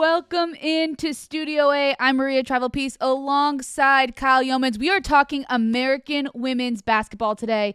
Welcome into Studio A. I'm Maria Trivelpiece alongside Kyle Youmans. We are talking American women's basketball today.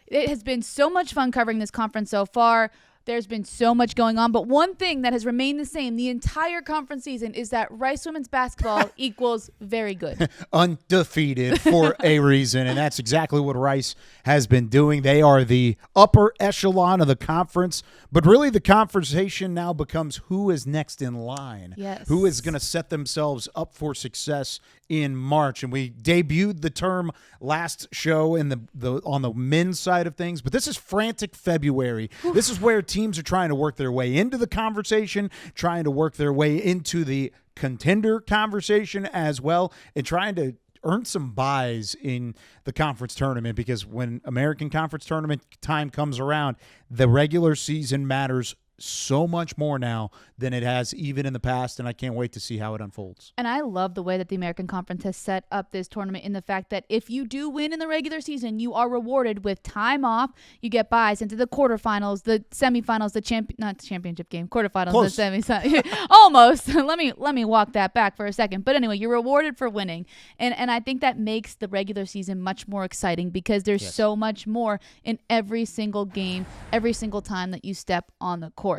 It has been so much fun covering this conference so far. There's been so much going on, but one thing that has remained the same the entire conference season is that Rice women's basketball equals very good. Undefeated for a reason, and that's exactly what Rice has been doing. They are the upper echelon of the conference, but really the conversation now becomes who is next in line. Yes. Who is going to set themselves up for success in March. And we debuted the term last show in the on the men's side of things, but this is frantic February. This is where teams are trying to work their way into the conversation, trying to work their way into the contender conversation as well, and trying to earn some buys in the conference tournament, because when American Conference tournament time comes around, the regular season matters so much more now than it has even in the past, and I can't wait to see how it unfolds. And I love the way that the American Conference has set up this tournament in the fact that if you do win in the regular season, you are rewarded with time off. You get buys into the quarterfinals, the semifinals, not the championship game, quarterfinals, Close. the semis. Almost. Let me walk that back for a second. But anyway, you're rewarded for winning. And I think that makes the regular season much more exciting because there's so much more in every single game, every single time that you step on the court.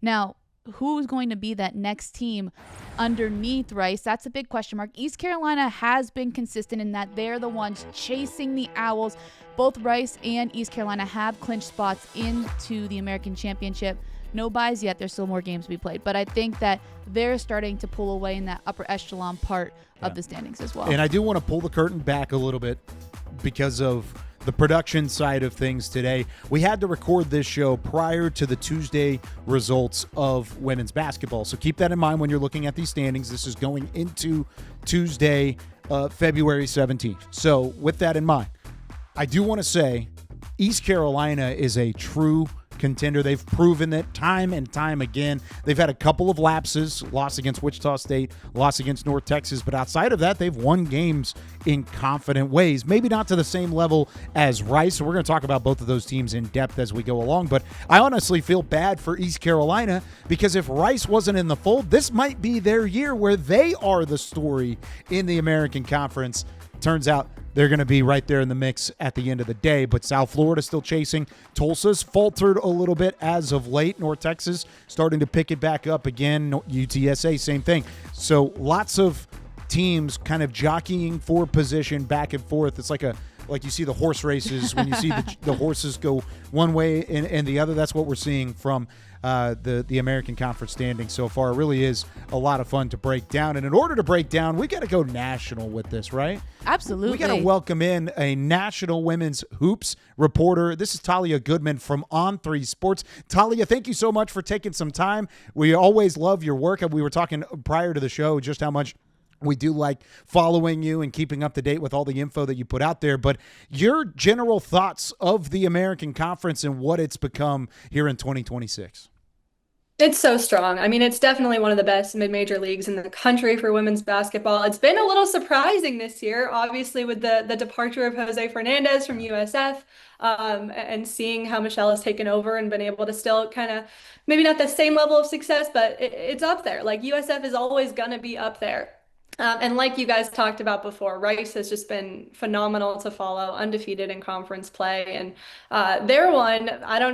Now, who's going to be that next team underneath Rice? That's a big question mark. East Carolina has been consistent in that they're the ones chasing the Owls. Both Rice and East Carolina have clinched spots into the American Championship. No buys yet. There's still more games to be played. But I think that they're starting to pull away in that upper echelon part of the standings as well. And I do want to pull the curtain back a little bit because of the production side of things today. We had to record this show prior to the Tuesday results of women's basketball. So keep that in mind when you're looking at these standings. This is going into Tuesday, February 17th. So with that in mind, I do want to say East Carolina is a true contender. They've proven it time and time again. They've had a couple of lapses, loss against Wichita State, loss against North Texas, but outside of that, they've won games in confident ways. Maybe not to the same level as Rice, so we're going to talk about both of those teams in depth as we go along, but I honestly feel bad for East Carolina because if Rice wasn't in the fold, this might be their year where they are the story in the American Conference. Turns out they're going to be right there in the mix at the end of the day, but South Florida still chasing. Tulsa's faltered a little bit as of late. North Texas starting to pick it back up again. UTSA, same thing. So lots of teams kind of jockeying for position back and forth. It's like you see the horse races when you see the horses go one way and the other. That's what we're seeing from the American Conference standings so far. It really is a lot of fun to break down. And in order to break down, we got to go national with this, right? Absolutely. We got to welcome in a national women's hoops reporter. This is Talia Goodman from On3 Sports. Talia, thank you so much for taking some time. We always love your work. We were talking prior to the show just how much we do like following you and keeping up to date with all the info that you put out there. But your general thoughts of the American Conference and what it's become here in 2026. It's so strong. I mean, it's definitely one of the best mid-major leagues in the country for women's basketball. It's been a little surprising this year, obviously, with the departure of Jose Fernandez from USF, and seeing how Michelle has taken over and been able to still kind of, maybe not the same level of success, but it's up there. Like, USF is always going to be up there. And like you guys talked about before, Rice has just been phenomenal to follow, undefeated in conference play. And they're one,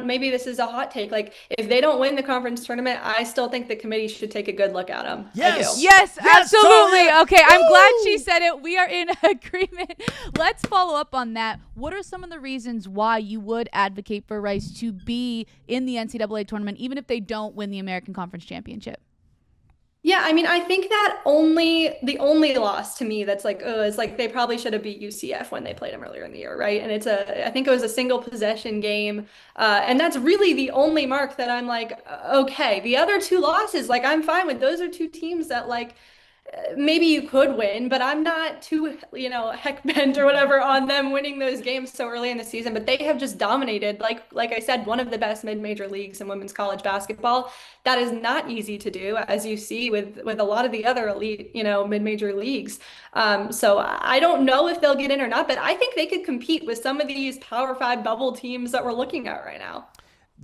maybe this is a hot take. Like, if they don't win the conference tournament, I still think the committee should take a good look at them. Yes, absolutely. Okay, I'm glad she said it. We are in agreement. Let's follow up on that. What are some of the reasons why you would advocate for Rice to be in the NCAA tournament, even if they don't win the American Conference Championship? Yeah, I mean, I think that the only loss to me that's like, is like they probably should have beat UCF when they played them earlier in the year, right? And I think it was a single possession game. And that's really the only mark that I'm like, okay. The other two losses, like, I'm fine with. Those are two teams that, like, maybe you could win, but I'm not too, heck bent or whatever on them winning those games so early in the season. But they have just dominated, like I said, one of the best mid-major leagues in women's college basketball. That is not easy to do, as you see with a lot of the other elite, mid-major leagues. So I don't know if they'll get in or not, but I think they could compete with some of these Power 5 bubble teams that we're looking at right now.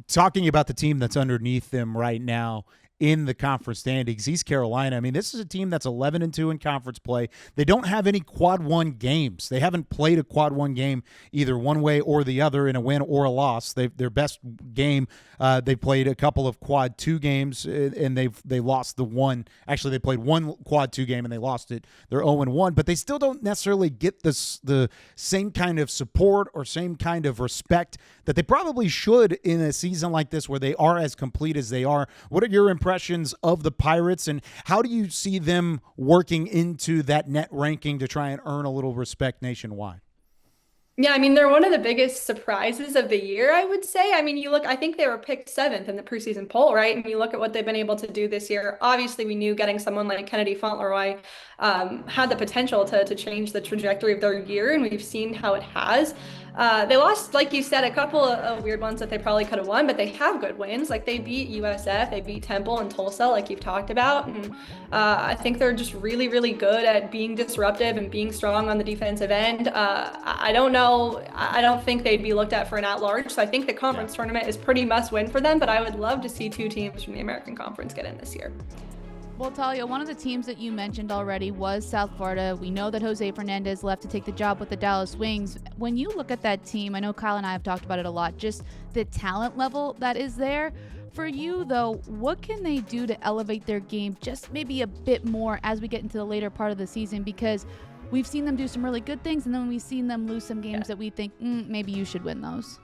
Talking about the team that's underneath them right now, in the conference standings. East Carolina, I mean, this is a team that's 11-2 in conference play. They don't have any quad one games. They haven't played a quad one game either one way or the other in a win or a loss. Their best game, they played a couple of quad two games, and they lost the one. Actually, they played one quad two game and they lost it. They're 0-1, but they still don't necessarily get the same kind of support or same kind of respect that they probably should in a season like this where they are as complete as they are. What are your impressions of the Pirates, and how do you see them working into that net ranking to try and earn a little respect nationwide? Yeah, I mean, they're one of the biggest surprises of the year, I would say. I mean, I think they were picked 7th in the preseason poll, right? And you look at what they've been able to do this year. Obviously, we knew getting someone like Kennedy Fauntleroy had the potential to change the trajectory of their year, and we've seen how it has. They lost, like you said, a couple of weird ones that they probably could have won, but they have good wins. Like they beat USF, they beat Temple and Tulsa, like you've talked about. And I think they're just really, really good at being disruptive and being strong on the defensive end. I don't know. I don't think they'd be looked at for an at-large. So I think the conference tournament is pretty must-win for them, but I would love to see 2 teams from the American Conference get in this year. Well, Talia, one of the teams that you mentioned already was South Florida. We know that Jose Fernandez left to take the job with the Dallas Wings. When you look at that team, I know Kyle and I have talked about it a lot, just the talent level that is there. For you, though, what can they do to elevate their game just maybe a bit more as we get into the later part of the season? Because we've seen them do some really good things, and then we've seen them lose some games that we think, maybe you should win those.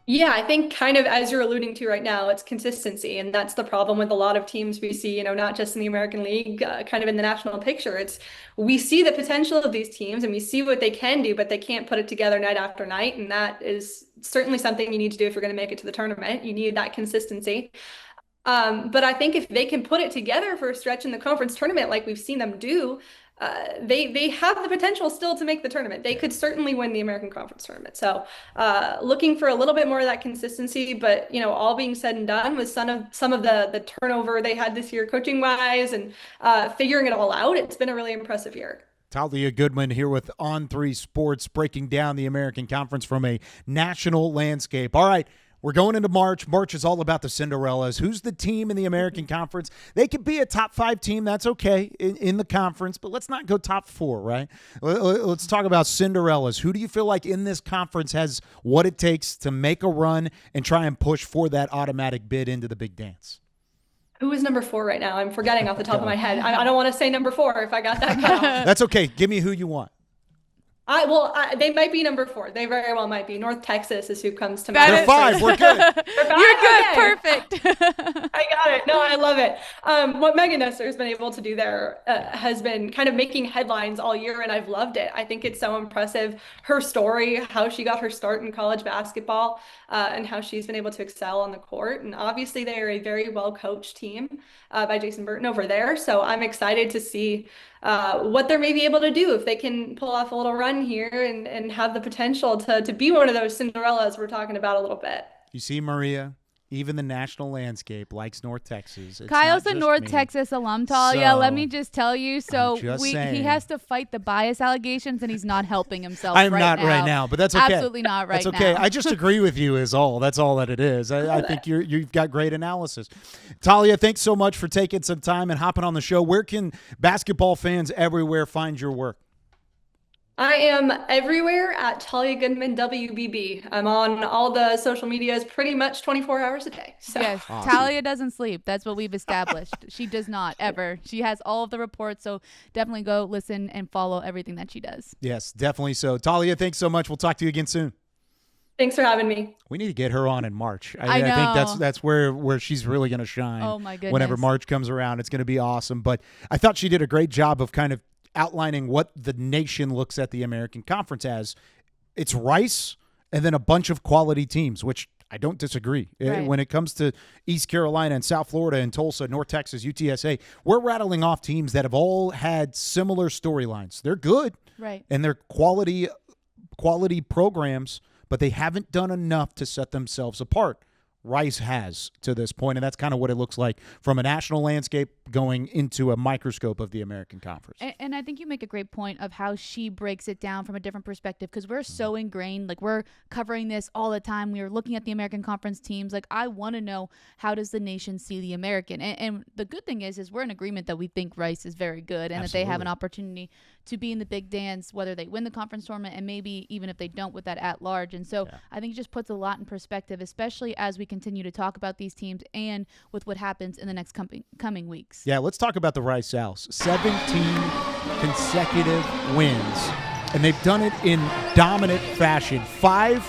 Yeah, I think kind of as you're alluding to right now, it's consistency. And that's the problem with a lot of teams we see, not just in the American League, kind of in the national picture. We see the potential of these teams and we see what they can do, but they can't put it together night after night. And that is certainly something you need to do if you're going to make it to the tournament. You need that consistency. But I think if they can put it together for a stretch in the conference tournament, like we've seen them do, they have the potential still to make the tournament. They could certainly win the American Conference tournament. So looking for a little bit more of that consistency, but all being said and done with some of the turnover they had this year coaching wise and figuring it all out, it's been a really impressive year. Talia Goodman here with On3 Sports, breaking down the American Conference from a national landscape. All right. We're going into March. March is all about the Cinderellas. Who's the team in the American Conference? They could be a top 5 team. That's okay in the conference, but let's not go top 4, right? Let's talk about Cinderellas. Who do you feel like in this conference has what it takes to make a run and try and push for that automatic bid into the big dance? Who is number 4 right now? I'm forgetting off the top of my head. I don't want to say number 4 if I got that cut off. That's okay. Give me who you want. They might be number 4. They very well might be. North Texas is who comes to mind. They're 5. We're good. They're 5? You're good. Okay. Perfect. I got it. No, I love it. What Megan Nestor has been able to do there has been kind of making headlines all year, and I've loved it. I think it's so impressive. Her story, how she got her start in college basketball, and how she's been able to excel on the court. And obviously, they are a very well-coached team by Jason Burton over there. So I'm excited to see what they're maybe able to do if they can pull off a little run here and have the potential to be one of those Cinderellas we're talking about a little bit. You see, Maria, even the national landscape likes North Texas. It's Kyle's a North me. Texas alum, Talia. Let me just tell you. So he has to fight the bias allegations, and he's not helping himself. I'm not right now, but that's okay. Absolutely not right now. That's okay. I just agree with you is all. That's all that it is. I think you've got great analysis. Talia, thanks so much for taking some time and hopping on the show. Where can basketball fans everywhere find your work? I am everywhere at Talia Goodman WBB. I'm on all the social medias pretty much 24 hours a day. So. Yes, awesome. Talia doesn't sleep. That's what we've established. She does not, ever. She has all of the reports, so definitely go listen and follow everything that she does. Yes, definitely so. Talia, thanks so much. We'll talk to you again soon. Thanks for having me. We need to get her on in March. I know. I think that's where she's really going to shine. Oh, my goodness. Whenever March comes around, it's going to be awesome. But I thought she did a great job of kind of outlining what the nation looks at the American Conference as. It's Rice and then a bunch of quality teams, which I don't disagree. Right. When it comes to East Carolina and South Florida and Tulsa, North Texas, UTSA, we're rattling off teams that have all had similar storylines. They're good. Right. And they're quality programs, but they haven't done enough to set themselves apart. Rice has to this point, and that's kind of what it looks like from a national landscape going into a microscope of the American Conference. And I think you make a great point of how she breaks it down from a different perspective, because we're so ingrained. Like, we're covering this all the time. We are looking at the American Conference teams. Like, I want to know, how does the nation see the American? And the good thing is we're in agreement that we think Rice is very good and that they have an opportunity to be in the big dance, whether they win the conference tournament and maybe even if they don't with that at large. And so I think it just puts a lot in perspective, especially as we continue to talk about these teams and with what happens in the next coming weeks. Yeah, let's talk about the Rice Owls. 17 consecutive wins, and they've done it in dominant fashion. 5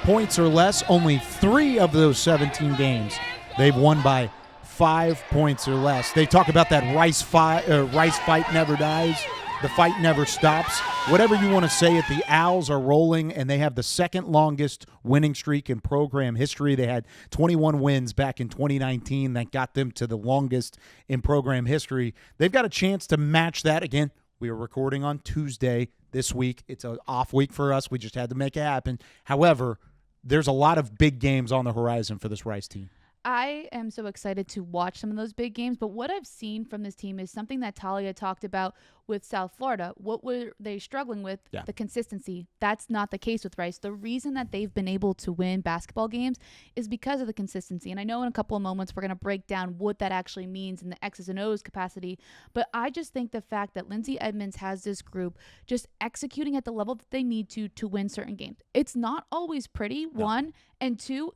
points or less, only 3 of those 17 games they've won by 5 points or less. They talk about that Rice fight never dies. The fight never stops. Whatever you want to say it, the Owls are rolling, and they have the second longest winning streak in program history. They had 21 wins back in 2019. That got them to the longest in program history. They've got a chance to match that. Again, we are recording on Tuesday this week. It's an off week for us. We just had to make it happen. However, there's a lot of big games on the horizon for this Rice team. I am so excited to watch some of those big games, but what I've seen from this team is something that Talia talked about with South Florida. What were they struggling with? Yeah. The consistency. That's not the case with Rice. The reason that they've been able to win basketball games is because of the consistency. And I know in a couple of moments we're going to break down what that actually means in the X's and O's capacity, but I just think the fact that Lindsay Edmonds has this group just executing at the level that they need to win certain games. It's not always pretty, one, and two,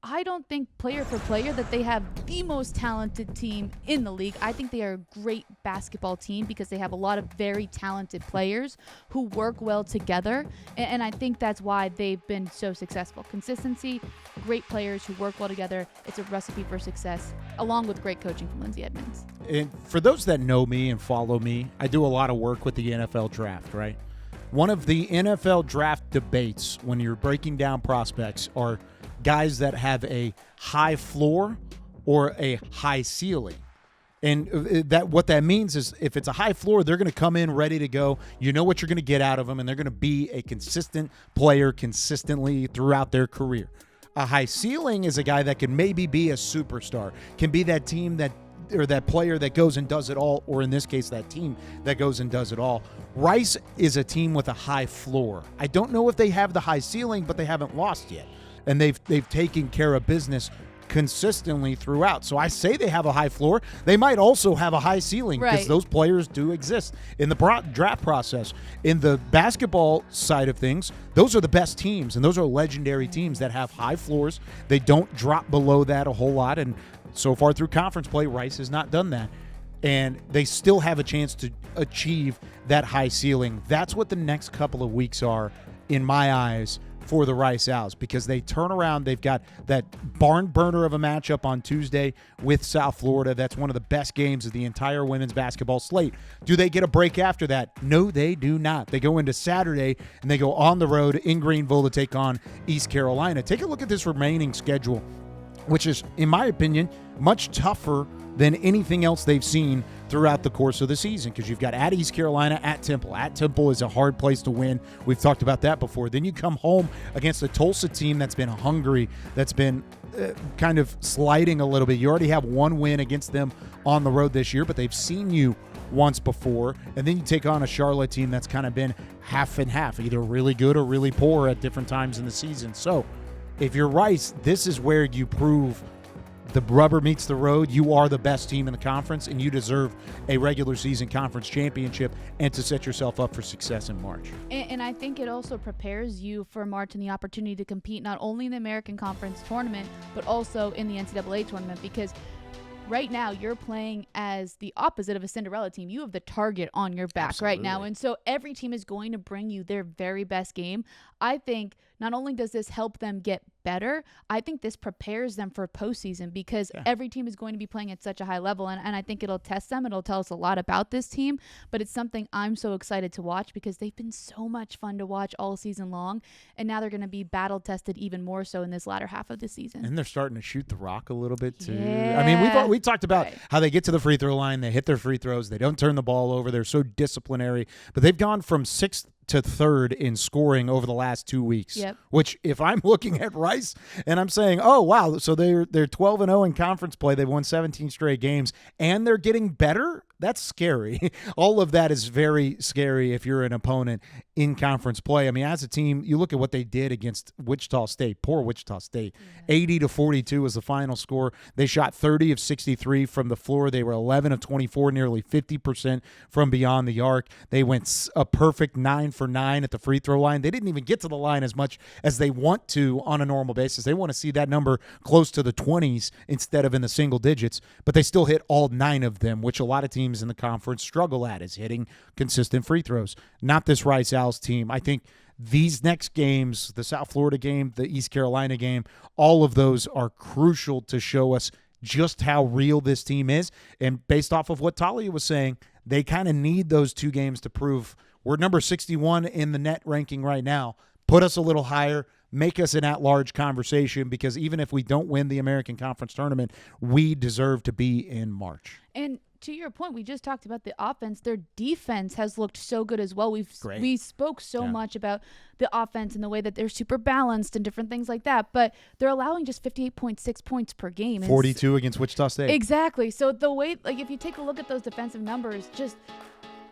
I don't think player for player that they have the most talented team in the league. I think they are a great basketball team because they have a lot of very talented players who work well together. And I think that's why they've been so successful. Consistency, great players who work well together. It's a recipe for success, along with great coaching from Lindsay Edmonds. And for those that know me and follow me, I do a lot of work with the NFL draft, right? One of the NFL draft debates when you're breaking down prospects are guys that have a high floor or a high ceiling. And that what that means is if it's a high floor, they're going to come in ready to go. You know what you're going to get out of them, and they're going to be a consistent player consistently throughout their career. A high ceiling is a guy that can maybe be a superstar, can be that team that or that player that goes and does it all, or in this case, that team that goes and does it all. Rice is a team with a high floor. I don't know if they have the high ceiling, but they haven't lost yet. And they've taken care of business consistently throughout. So I say they have a high floor. They might also have a high ceiling because those players do exist in the draft process. In the basketball side of things, those are the best teams, and those are legendary teams that have high floors. They don't drop below that a whole lot, and so far through conference play, Rice has not done that. And they still have a chance to achieve that high ceiling. That's what the next couple of weeks are, in my eyes, for the Rice Owls, because they turn around. They've got that barn burner of a matchup on Tuesday with South Florida. That's one of the best games of the entire women's basketball slate. Do they get a break after that? No, they do not. They go into Saturday, and they go on the road in Greenville to take on East Carolina. Take a look at this remaining schedule, which is, in my opinion, much tougher than anything else they've seen throughout the course of the season, because you've got at East Carolina, at Temple. At Temple is a hard place to win. We've talked about that before. Then you come home against a Tulsa team that's been hungry, that's been kind of sliding a little bit. You already have one win against them on the road this year, but they've seen you once before. And then you take on a Charlotte team that's kind of been half and half, either really good or really poor at different times in the season. So if you're Rice, this is where you prove the rubber meets the road. You are the best team in the conference, and you deserve a regular season conference championship and to set yourself up for success in March. And I think it also prepares you for March and the opportunity to compete not only in the American Conference tournament, but also in the NCAA tournament, because right now you're playing as the opposite of a Cinderella team. You have the target on your back right now. And so every team is going to bring you their very best game. I think not only does this help them get better, I think this prepares them for postseason, because every team is going to be playing at such a high level. And I think it'll test them. It'll tell us a lot about this team, but it's something I'm so excited to watch because they've been so much fun to watch all season long. And now they're going to be battle tested even more so in this latter half of the season. And they're starting to shoot the rock a little bit too. Yeah. I mean, we talked about how they get to the free throw line, they hit their free throws, they don't turn the ball over, they're so disciplinary, but they've gone from 6th to third in scoring over the last 2 weeks. Yep. Which, if I'm looking at Rice and I'm saying, oh wow, so they're 12-0 in conference play, they've won 17 straight games, and they're getting better. That's scary. All of that is very scary if you're an opponent in conference play. I mean, as a team, you look at what they did against Wichita State. Poor Wichita State. 80-42 was the final score. They shot 30 of 63 from the floor. They were 11 of 24, nearly 50% from beyond the arc. They went a perfect 9 for 9 at the free throw line. They didn't even get to the line as much as they want to on a normal basis. They want to see that number close to the 20s instead of in the single digits, but they still hit all 9 of them, which a lot of teams in the conference struggle at, is hitting consistent free throws. Not this Rice Owls team. I think these next games, the South Florida game, the East Carolina game, all of those are crucial to show us just how real this team is. And based off of what Talia was saying, they kind of need those 2 games to prove we're number 61 in the net ranking right now. Put us a little higher, make us an at-large conversation, because even if we don't win the American Conference Tournament, we deserve to be in March. And to your point, we just talked about the offense. Their defense has looked so good as well. We spoke so much about the offense and the way that they're super balanced and different things like that, but they're allowing just 58.6 points per game. 42 against Wichita State. Exactly. So the way, like, if you take a look at those defensive numbers, just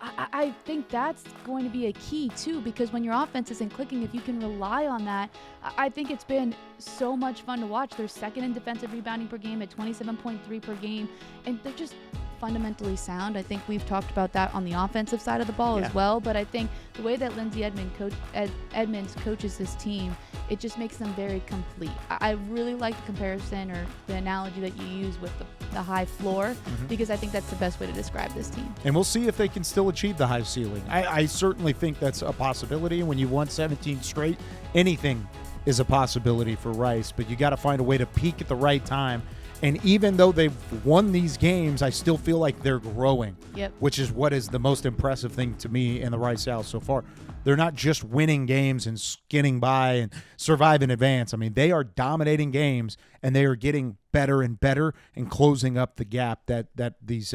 I think that's going to be a key too, because when your offense isn't clicking, if you can rely on that, I think it's been so much fun to watch. They're second in defensive rebounding per game at 27.3 per game, and they're just fundamentally sound. I think we've talked about that on the offensive side of the ball as well, but I think the way that Lindsay Edmonds coaches this team, it just makes them very complete. I really like the comparison or the analogy that you use with the high floor, because I think that's the best way to describe this team. And we'll see if they can still achieve the high ceiling. I certainly think that's a possibility. When you won 17 straight, anything is a possibility for Rice, but you got to find a way to peak at the right time. And even though they've won these games, I still feel like they're growing, which is what is the most impressive thing to me in the Rice Owls so far. They're not just winning games and skinning by and survive in advance. I mean, they are dominating games, and they are getting better and better and closing up the gap that these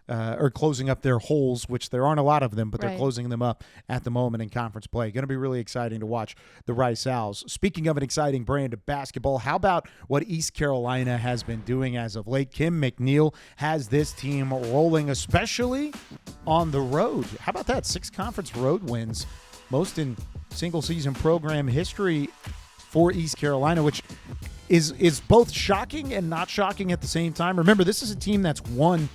or closing up their holes, which there aren't a lot of them, but they're closing them up at the moment in conference play. Going to be really exciting to watch the Rice Owls. Speaking of an exciting brand of basketball, how about what East Carolina has been doing as of late? Kim McNeil has this team rolling, especially on the road. How about that? 6 conference road wins, most in single-season program history for East Carolina, which is both shocking and not shocking at the same time. Remember, this is a team that's won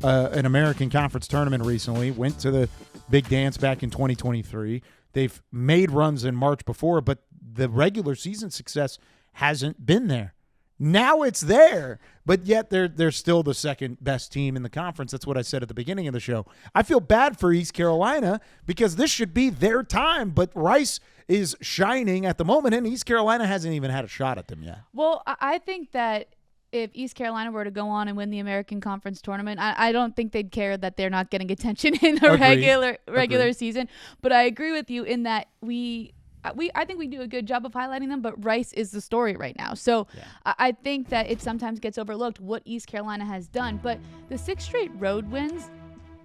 an American Conference tournament recently, went to the big dance back in 2023. They've made runs in March before, but the regular season success hasn't been there. Now it's there, but yet they're still the second best team in the conference. That's what I said at the beginning of the show. I feel bad for East Carolina because this should be their time, but Rice is shining at the moment, and East Carolina hasn't even had a shot at them yet. Well, I think that if East Carolina were to go on and win the American Conference tournament, I don't think they'd care that they're not getting attention in the regular season. But I agree with you in that I think we do a good job of highlighting them, but Rice is the story right now. So I think that it sometimes gets overlooked what East Carolina has done. But the 6 straight road wins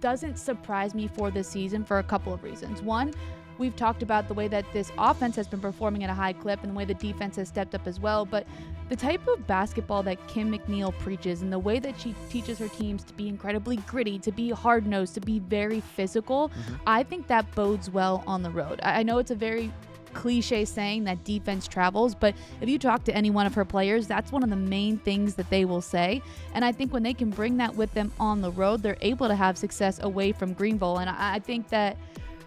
doesn't surprise me for this season for a couple of reasons. One, we've talked about the way that this offense has been performing at a high clip and the way the defense has stepped up as well. But the type of basketball that Kim McNeil preaches and the way that she teaches her teams to be incredibly gritty, to be hard-nosed, to be very physical, I think that bodes well on the road. I know it's a very cliche saying that defense travels, but if you talk to any one of her players, that's one of the main things that they will say. And I think when they can bring that with them on the road, they're able to have success away from Greenville. And I think that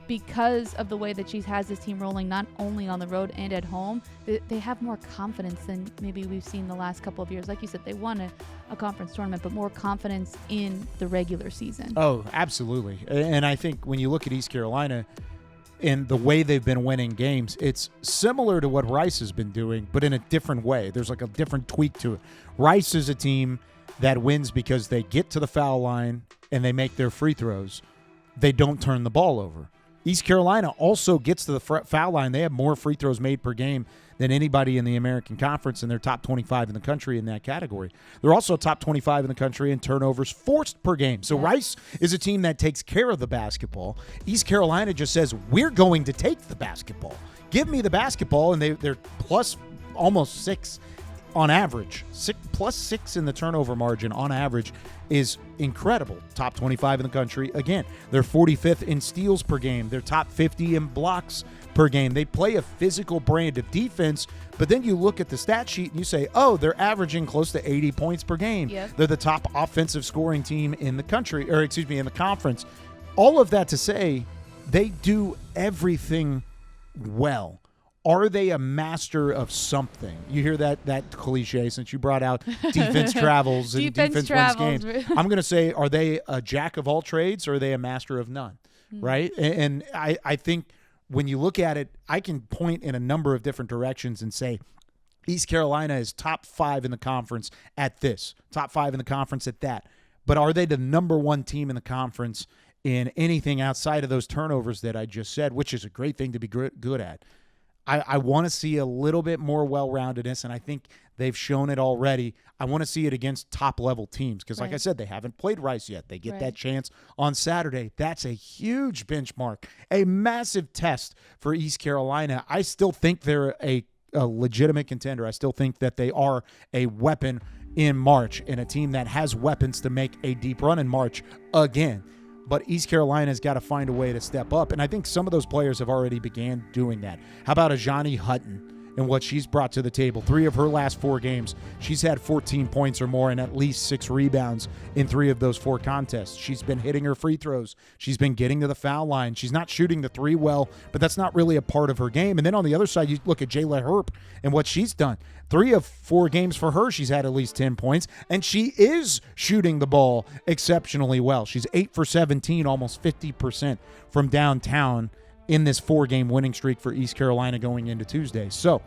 because of the way that she has this team rolling not only on the road and at home, they have more confidence than maybe we've seen the last couple of years. Like you said, they won a conference tournament, but more confidence in the regular season. Oh, absolutely. And I think when you look at East Carolina and the way they've been winning games, it's similar to what Rice has been doing, but in a different way. There's like a different tweak to it. Rice is a team that wins because they get to the foul line and they make their free throws. They don't turn the ball over. East Carolina also gets to the foul line. They have more free throws made per game than anybody in the American Conference, and they're top 25 in the country in that category. They're also top 25 in the country in turnovers forced per game. So Rice is a team that takes care of the basketball. East Carolina just says, we're going to take the basketball. Give me the basketball, and they're plus almost 6 on average. Plus 6 in the turnover margin on average is incredible. Top 25 in the country. Again, they're 45th in steals per game. They're top 50 in blocks per game. They play a physical brand of defense, but then you look at the stat sheet and you say, oh, they're averaging close to 80 points per game. Yep. They're the top offensive scoring team in the country, or excuse me, in the conference. All of that to say, they do everything well. Are they a master of something? You hear that cliche since you brought out defense travels and defense wins games. I'm going to say, are they a jack of all trades or are they a master of none? Right? And I think when you look at it, I can point in a number of different directions and say East Carolina is top 5 in the conference at this, top 5 in the conference at that. But are they the number 1 team in the conference in anything outside of those turnovers that I just said, which is a great thing to be good at? I want to see a little bit more well-roundedness, and I think they've shown it already. I want to see it against top-level teams because, like I said, they haven't played Rice yet. They get that chance on Saturday. That's a huge benchmark, a massive test for East Carolina. I still think they're a legitimate contender. I still think that they are a weapon in March and a team that has weapons to make a deep run in March again. But East Carolina's got to find a way to step up. And I think some of those players have already began doing that. How about Ajani Hutton and what she's brought to the table? 3 of her last 4 games, she's had 14 points or more and at least 6 rebounds in 3 of those 4 contests. She's been hitting her free throws. She's been getting to the foul line. She's not shooting the 3 well, but that's not really a part of her game. And then on the other side, you look at Jayla Herp and what she's done. 3 of 4 games for her, she's had at least 10 points, and she is shooting the ball exceptionally well. She's 8 for 17, almost 50% from downtown in this 4-game winning streak for East Carolina going into Tuesday. So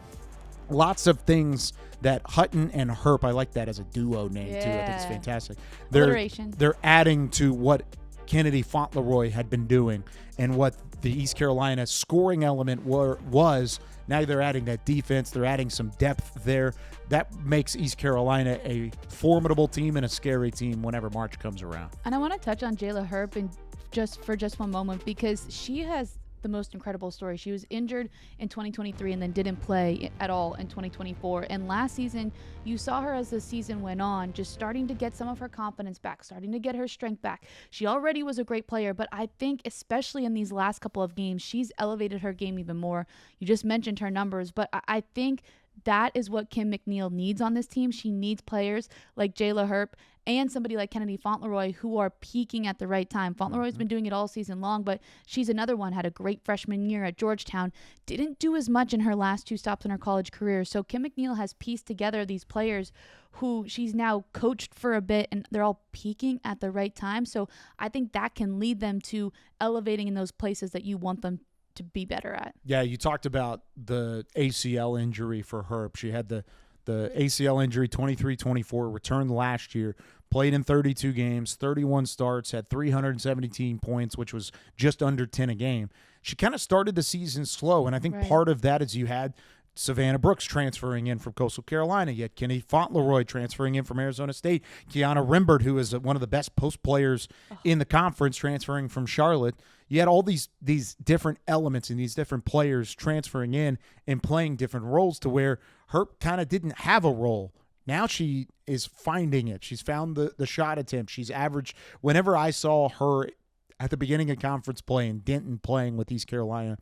lots of things that Hutton and Herp, I like that as a duo name too. I think it's fantastic. They're adding to what Kennedy Fauntleroy had been doing and what the East Carolina scoring element was. Now they're adding that defense. They're adding some depth there. That makes East Carolina a formidable team and a scary team whenever March comes around. And I want to touch on Jayla Herp for just one moment because she has the most incredible story. She was injured in 2023 and then didn't play at all in 2024. And last season, you saw her as the season went on, just starting to get some of her confidence back, starting to get her strength back. She already was a great player, but I think especially in these last couple of games, she's elevated her game even more. You just mentioned her numbers, but I think that is what Kim McNeil needs on this team. She needs players like Jayla Herp and somebody like Kennedy Fauntleroy who are peaking at the right time. Fauntleroy's been doing it all season long, but she's another one, had a great freshman year at Georgetown, didn't do as much in her last 2 stops in her college career. So Kim McNeil has pieced together these players who she's now coached for a bit, and they're all peaking at the right time. So I think that can lead them to elevating in those places that you want them to be better at. Yeah, you talked about the ACL injury for Herb. She had the ACL injury 23-24, returned last year, played in 32 games, 31 starts, had 317 points, which was just under 10 a game. She kind of started the season slow, and I think part of that is you had Savannah Brooks transferring in from Coastal Carolina. You had Kenny Fauntleroy transferring in from Arizona State. Kiana Rimbert, who is one of the best post players in the conference, transferring from Charlotte. You had all these different elements and these different players transferring in and playing different roles to where Herb kind of didn't have a role. Now she is finding it. She's found the shot attempt. She's averaged, whenever I saw her at the beginning of conference play in Denton playing with East Carolina,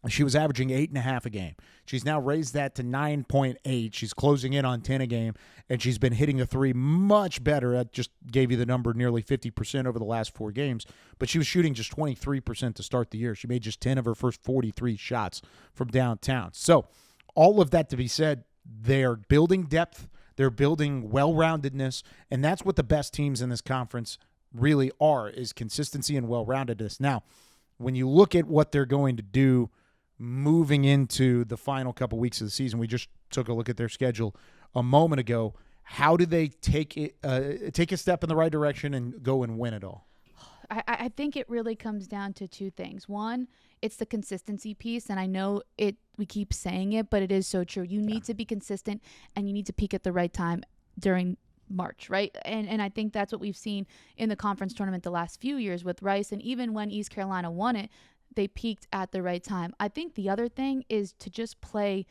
she was averaging 8.5 a game. She's now raised that to 9.8. She's closing in on 10 a game, and she's been hitting the 3 much better. That just gave you the number, nearly 50% over the last 4 games. But she was shooting just 23% to start the year. She made just 10 of her first 43 shots from downtown. So all of that to be said, they're building depth. They're building well-roundedness, and that's what the best teams in this conference really are, is consistency and well-roundedness. Now, when you look at what they're going to do moving into the final couple weeks of the season, we just took a look at their schedule a moment ago. How do they take a step in the right direction and go and win it all? I think it really comes down to two things. One, it's the consistency piece, and I know we keep saying it, but it is so true. You need to be consistent, and you need to peak at the right time during March, right? And I think that's what we've seen in the conference tournament the last few years with Rice, and even when East Carolina won it, they peaked at the right time. I think the other thing is to just play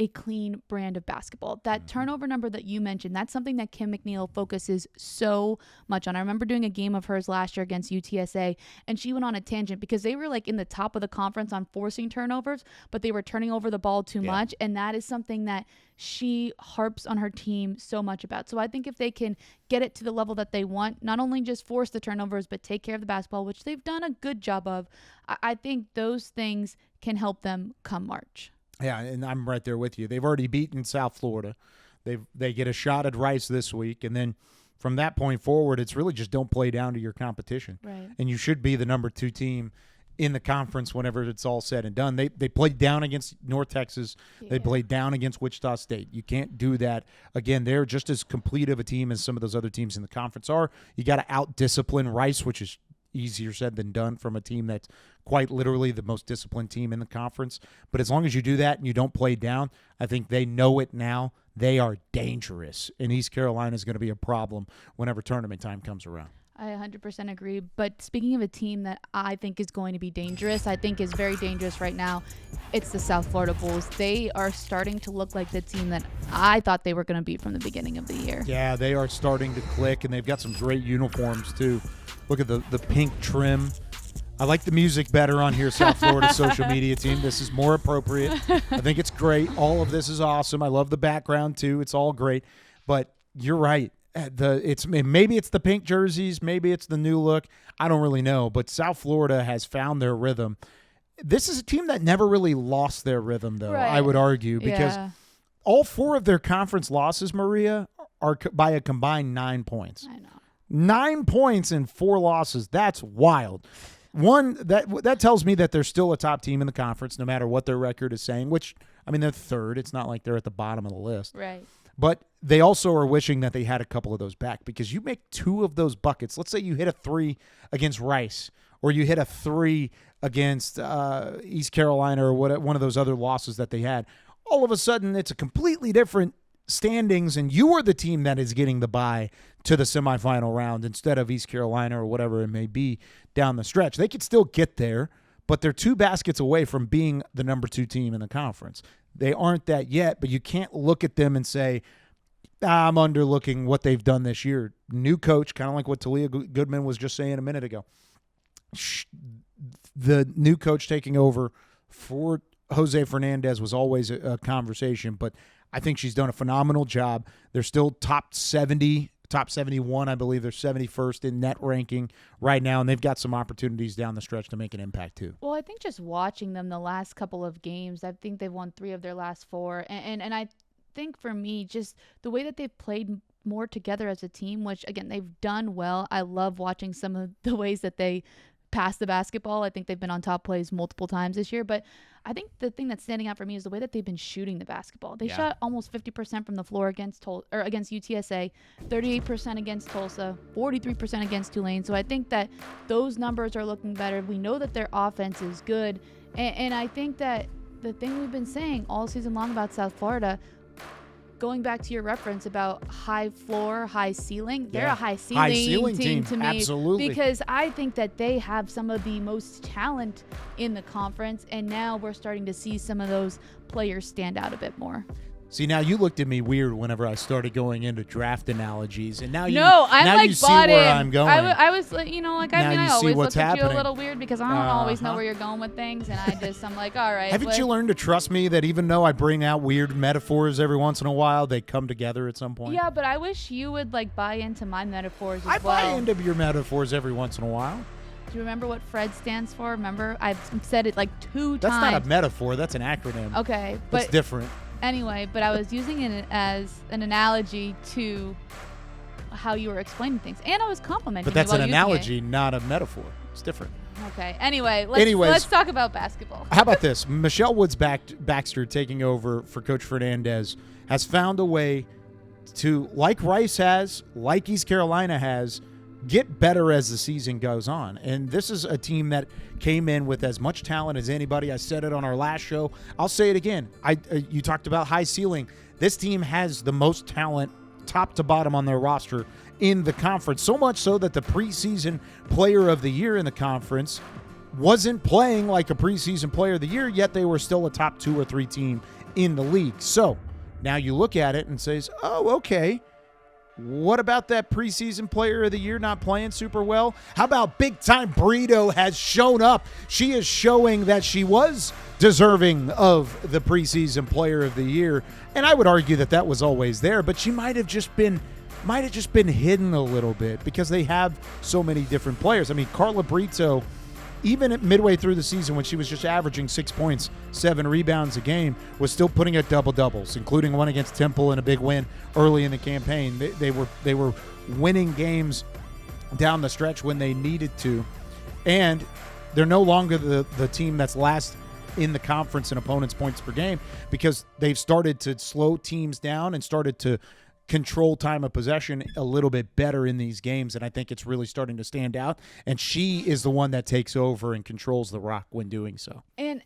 a clean brand of basketball. That turnover number that you mentioned, that's something that Kim McNeil focuses so much on. I remember doing a game of hers last year against UTSA, and she went on a tangent because they were like in the top of the conference on forcing turnovers, but they were turning over the ball too much, and that is something that she harps on her team so much about. So I think if they can get it to the level that they want, not only just force the turnovers, but take care of the basketball, which they've done a good job of, I think those things can help them come March. Yeah, and I'm right there with you. They've already beaten South Florida. They get a shot at Rice this week, and then from that point forward, it's really just don't play down to your competition. Right. And you should be the number 2 team in the conference whenever it's all said and done. They played down against North Texas. Yeah. They played down against Wichita State. You can't do that. Again, they're just as complete of a team as some of those other teams in the conference are. You got to out-discipline Rice, which is easier said than done from a team that's quite literally the most disciplined team in the conference. But as long as you do that and you don't play down, I think they know it now. They are dangerous, and East Carolina is going to be a problem whenever tournament time comes around. I 100% agree. But speaking of a team that I think is going to be dangerous, I think is very dangerous right now, it's the South Florida Bulls. They are starting to look like the team that I thought they were going to be from the beginning of the year. Yeah, they are starting to click, and they've got some great uniforms too. Look at the pink trim. I like the music better on here, South Florida social media team. This is more appropriate. I think it's great. All of this is awesome. I love the background too. It's all great. But you're right. Maybe it's the pink jerseys, maybe it's the new look. I don't really know. But South Florida has found their rhythm. This is a team that never really lost their rhythm, though, right. I would argue, because all 4 of their conference losses, Maria, are by a combined 9 points. I know. 9 points in 4 losses. That's wild. One, that tells me that they're still a top team in the conference, no matter what their record is saying, which, I mean, they're 3rd. It's not like they're at the bottom of the list. Right. But they also are wishing that they had a couple of those back, because you make 2 of those buckets. Let's say you hit a 3 against Rice, or you hit a 3 against East Carolina, or one of those other losses that they had. All of a sudden, it's a completely different standings, and you are the team that is getting the bye to the semifinal round instead of East Carolina or whatever it may be down the stretch. They could still get there, but they're 2 baskets away from being the number 2 team in the conference. They aren't that yet, but you can't look at them and say, I'm underlooking what they've done this year. New coach, kind of like what Talia Goodman was just saying a minute ago. The new coach taking over for Jose Fernandez was always a conversation, but I think she's done a phenomenal job. They're still top 70, top 71, I believe. They're 71st in net ranking right now, and they've got some opportunities down the stretch to make an impact too. Well, I think just watching them the last couple of games, I think they've won 3 of their last 4. And I think for me, just the way that they've played more together as a team, which, again, they've done well. I love watching some of the ways that they pass the basketball. I think they've been on top plays multiple times this year, but I think the thing that's standing out for me is the way that they've been shooting the basketball. They shot almost 50% from the floor against UTSA, 38% against Tulsa, 43% against Tulane. So I think that those numbers are looking better. We know that their offense is good, and I think that the thing we've been saying all season long about South Florida, going back to your reference about high floor, high ceiling, they're a high ceiling team to me. Absolutely. Because I think that they have some of the most talent in the conference, and now we're starting to see some of those players stand out a bit more. See, now you looked at me weird whenever I started going into draft analogies, and now you see where I'm going. I was, I always look at you a little weird because I don't always know where you're going with things, and I'm like, all right. Haven't you learned to trust me that even though I bring out weird metaphors every once in a while, they come together at some point? Yeah, but I wish you would buy into my metaphors as well. I buy into your metaphors every once in a while. Do you remember what Fred stands for? Remember, I've said it 2 times. That's not a metaphor. That's an acronym. Okay, but it's different. Anyway, but I was using it as an analogy to how you were explaining things, and I was complimenting you. But that's an analogy, not a metaphor. It's different. Okay. Anyway, let's talk about basketball. How about this? Michelle Woods-Baxter taking over for Coach Fernandez has found a way to, like Rice has, like East Carolina has, get better as the season goes on. And this is a team that came in with as much talent as anybody. I said it on our last show. I'll say it again. You talked about high ceiling. This team has the most talent top to bottom on their roster in the conference, so much so that the preseason player of the year in the conference wasn't playing like a preseason player of the year, yet they were still a top 2 or 3 team in the league. So now you look at it and says, oh, okay, what about that preseason player of the year not playing super well? How about big time Brito has shown up? She is showing that she was deserving of the preseason player of the year. And I would argue that that was always there, but she might have just been hidden a little bit because they have so many different players. I mean, Carla Brito, even at midway through the season when she was just averaging 6 points, 7 rebounds a game, was still putting up double-doubles, including one against Temple and a big win early in the campaign. They were winning games down the stretch when they needed to. And they're no longer the team that's last in the conference in opponents' points per game because they've started to slow teams down and started to control time of possession a little bit better in these games, and I think it's really starting to stand out, and she is the one that takes over and controls the rock when doing so. And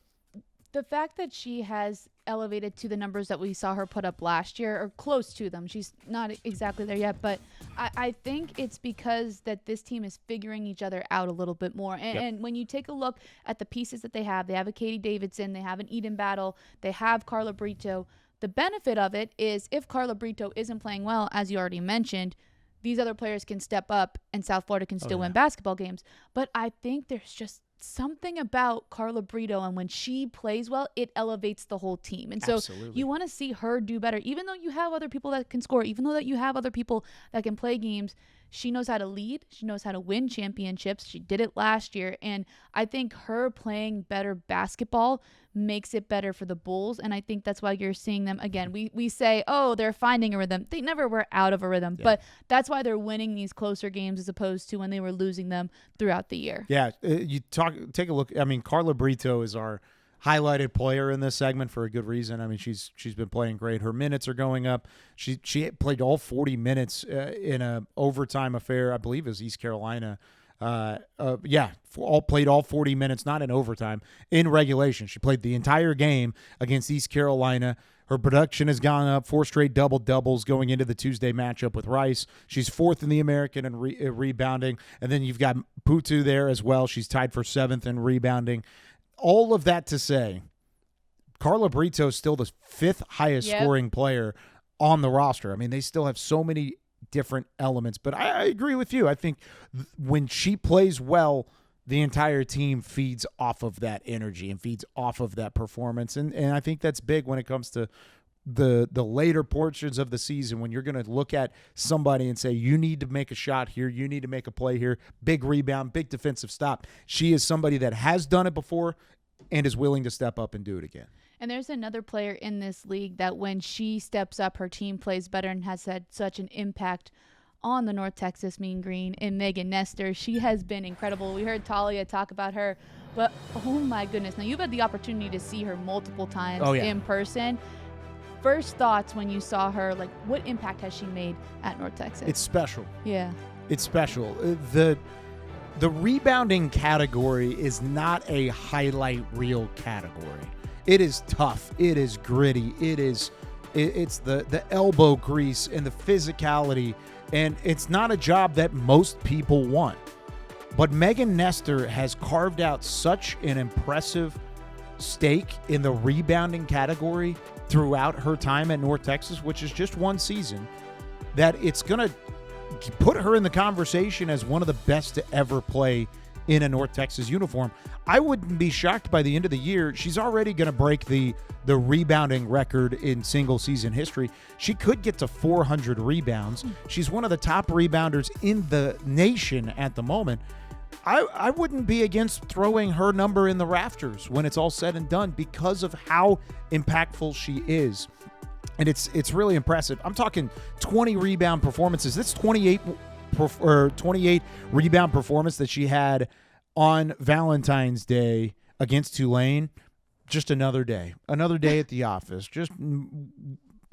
the fact that she has elevated to the numbers that we saw her put up last year, or close to them, she's not exactly there yet, but I think it's because that this team is figuring each other out a little bit more. And when you take a look at the pieces that they have a Katie Davidson, they have an Eden Battle, they have Carla Brito. The benefit of it is if Carla Brito isn't playing well, as you already mentioned, these other players can step up and South Florida can still win basketball games. But I think there's just something about Carla Brito, and when she plays well, it elevates the whole team. And so you want to see her do better, even though you have other people that can score, even though that you have other people that can play games. She knows how to lead. She knows how to win championships. She did it last year. And I think her playing better basketball makes it better for the Bulls. And I think that's why you're seeing them again. We say, oh, they're finding a rhythm. They never were out of a rhythm, but that's why they're winning these closer games as opposed to when they were losing them throughout the year. Yeah. Take a look. I mean, Carla Brito is our highlighted player in this segment for a good reason. I mean, she's been playing great. Her minutes are going up. She played all 40 minutes in a overtime affair. I believe it was East Carolina. Played all 40 minutes, not in overtime, in regulation. She played the entire game against East Carolina. Her production has gone up, 4 straight double-doubles going into the Tuesday matchup with Rice. She's 4th in the American in rebounding. And then you've got Putu there as well. She's tied for 7th in rebounding. All of that to say, Carla Brito is still the 5th highest scoring player on the roster. I mean, they still have so many different elements, but I agree with you. I think when she plays well, the entire team feeds off of that energy and feeds off of that performance. And I think that's big when it comes to the later portions of the season, when you're going to look at somebody and say, you need to make a shot here, you need to make a play here, big rebound, big defensive stop. She is somebody that has done it before and is willing to step up and do it again. And there's another player in this league that when she steps up, her team plays better and has had such an impact on the North Texas Mean Green, and Megan Nestor. She has been incredible. We heard Talia talk about her, but oh my goodness. Now you've had the opportunity to see her multiple times in person. First thoughts when you saw her, like what impact has she made at North Texas? It's special. Yeah. It's special. The rebounding category is not a highlight reel category. It is tough. It is gritty. It's the elbow grease and the physicality, and it's not a job that most people want. But Megan Nestor has carved out such an impressive stake in the rebounding category throughout her time at North Texas, which is just one season, that it's going to put her in the conversation as one of the best to ever play in a North Texas uniform. I wouldn't be shocked by the end of the year. She's already going to break the rebounding record in single season history. She could get to 400 rebounds. She's one of the top rebounders in the nation at the moment. I wouldn't be against throwing her number in the rafters when it's all said and done because of how impactful she is. And it's really impressive. I'm talking 20 rebound performances. This 28 rebound performance that she had on Valentine's Day against Tulane. Just another day at the office. Just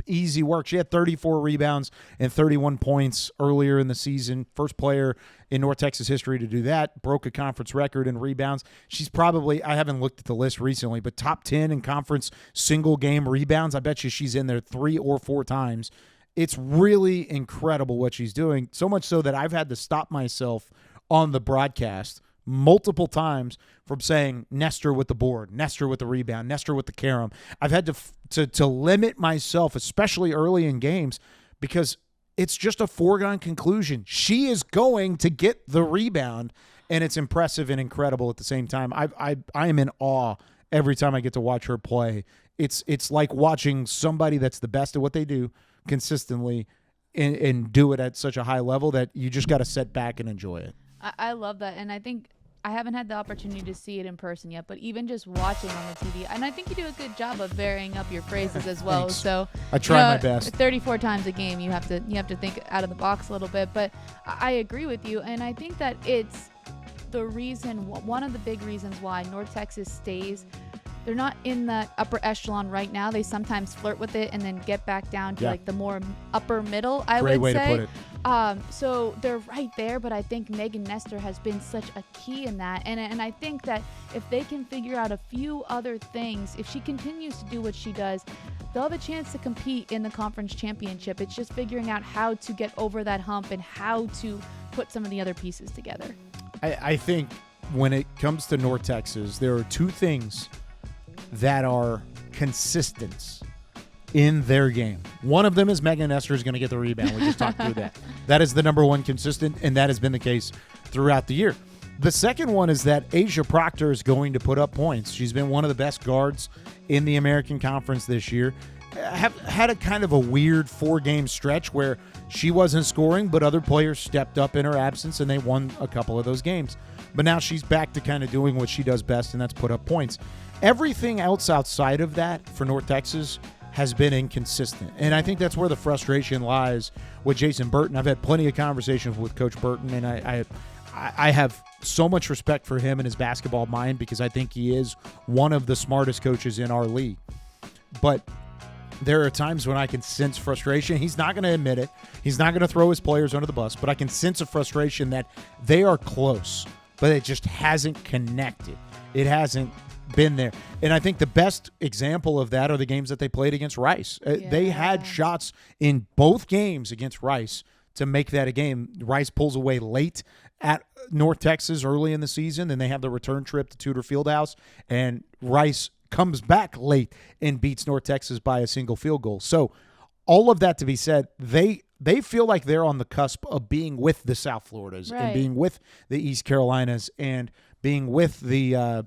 easy work. She had 34 rebounds and 31 points earlier in the season. First player in North Texas history to do that. Broke a conference record in rebounds. She's probably, I haven't looked at the list recently, but top 10 in conference single game rebounds. I bet you she's in there 3 or 4 times. It's really incredible what she's doing, so much so that I've had to stop myself on the broadcast multiple times from saying Nestor with the board, Nestor with the rebound, Nestor with the carom. I've had to limit myself, especially early in games, because it's just a foregone conclusion. She is going to get the rebound, and it's impressive and incredible at the same time. I am in awe every time I get to watch her play. It's like watching somebody that's the best at what they do consistently and do it at such a high level that you just got to sit back and enjoy it. I love that, and I think I haven't had the opportunity to see it in person yet, but even just watching on the TV, and I think you do a good job of varying up your phrases as well. Thanks. So I try my best. 34 times a game, you have to think out of the box a little bit. But I agree with you, and I think that it's the reason, one of the big reasons why North Texas stays. They're not in that upper echelon right now. They sometimes flirt with it and then get back down to like the more upper middle, I would say. Great way to put it. So they're right there, but I think Megan Nestor has been such a key in that. And I think that if they can figure out a few other things, if she continues to do what she does, they'll have a chance to compete in the conference championship. It's just figuring out how to get over that hump and how to put some of the other pieces together. I think when it comes to North Texas, there are 2 things that are consistent in their game. One of them is Megan Nestor is going to get the rebound. We just talked through that. That is the number one consistent, and that has been the case throughout the year. The second one is that Asia Proctor is going to put up points. She's been one of the best guards in the American Conference this year. Have had a kind of a weird 4-game stretch where she wasn't scoring, but other players stepped up in her absence, and they won a couple of those games. But now she's back to kind of doing what she does best, and that's put up points. Everything else outside of that for North Texas has been inconsistent. And I think that's where the frustration lies with Jason Burton. I've had plenty of conversations with Coach Burton, and I have so much respect for him and his basketball mind because I think he is one of the smartest coaches in our league. But there are times when I can sense frustration. He's not going to admit it. He's not going to throw his players under the bus, but I can sense a frustration that they are close, but it just hasn't connected. It hasn't been there. And I think the best example of that are the games that they played against Rice. They had shots in both games against Rice to make that a game. Rice pulls away late at North Texas early in the season, then they have the return trip to Tudor Fieldhouse, and Rice comes back late and beats North Texas by a single field goal. So all of that to be said, they feel like they're on the cusp of being with the South Floridas and being with the East Carolinas and being with the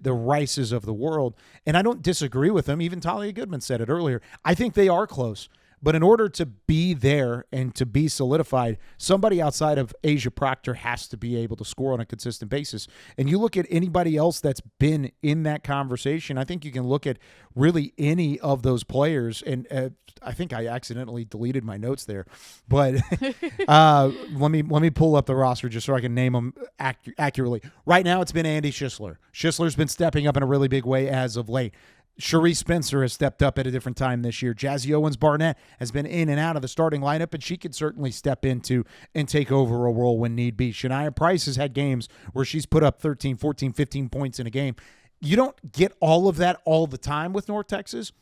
Rices of the world. And I don't disagree with them. Even Talia Goodman said it earlier. I think they are close. But in order to be there and to be solidified, somebody outside of Asia Proctor has to be able to score on a consistent basis. And you look at anybody else that's been in that conversation, I think you can look at really any of those players. And I think I accidentally deleted my notes there. But let me pull up the roster just so I can name them accurately. Right now it's been Andy Schisler. Schisler's been stepping up in a really big way as of late. Cherise Spencer has stepped up at a different time this year. Jazzy Owens-Barnett has been in and out of the starting lineup, and she could certainly step into and take over a role when need be. Shania Price has had games where she's put up 13, 14, 15 points in a game. You don't get all of that all the time with North Texas.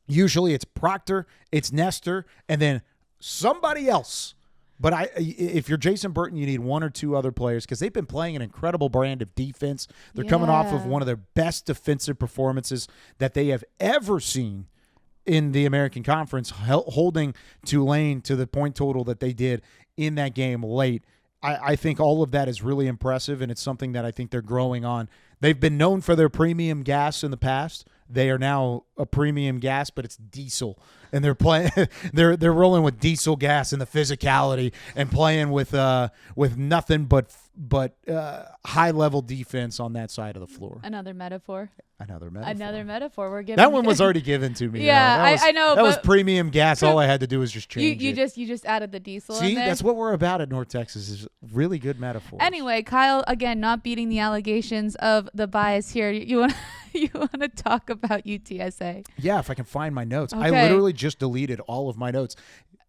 Usually it's Proctor, it's Nestor, and then somebody else. But if you're Jason Burton, you need 1 or 2 other players because they've been playing an incredible brand of defense. They're coming off of one of their best defensive performances that they have ever seen in the American Conference, holding Tulane to the point total that they did in that game late. I think all of that is really impressive, and it's something that I think they're growing on. They've been known for their premium gas in the past. They are now a premium gas, but it's diesel, and they're playing. they're rolling with diesel gas and the physicality, and playing with nothing but high level defense on that side of the floor. Another metaphor. We're giving that one was already given to me. Yeah, I know. That was premium gas. All I had to do was just change it. You just added the diesel. See, in there. That's what we're about at North Texas. Is really good metaphors. Anyway, Kyle, again, not beating the allegations of the bias here. You want You want to talk about UTSA? Yeah, if I can find my notes. Okay. I literally just deleted all of my notes.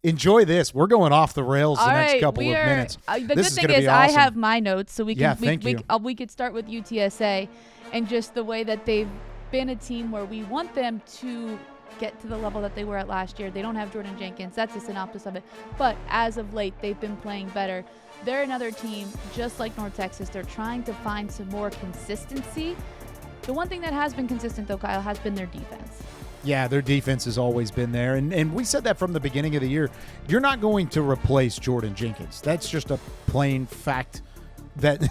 Enjoy this. We're going off the rails the next couple of minutes. The This good is thing gonna is be I awesome. have my notes, so we can thank you. we could start with UTSA and just the way that they've been a team where we want them to get to the level that they were at last year. They don't have Jordan Jenkins. That's a synopsis of it. But as of late, they've been playing better. They're another team, just like North Texas. They're trying to find some more consistency. The one thing that has been consistent, though, Kyle, has been their defense. Yeah, their defense has always been there. And we said that from the beginning of the year. You're not going to replace Jordan Jenkins. That's just a plain fact that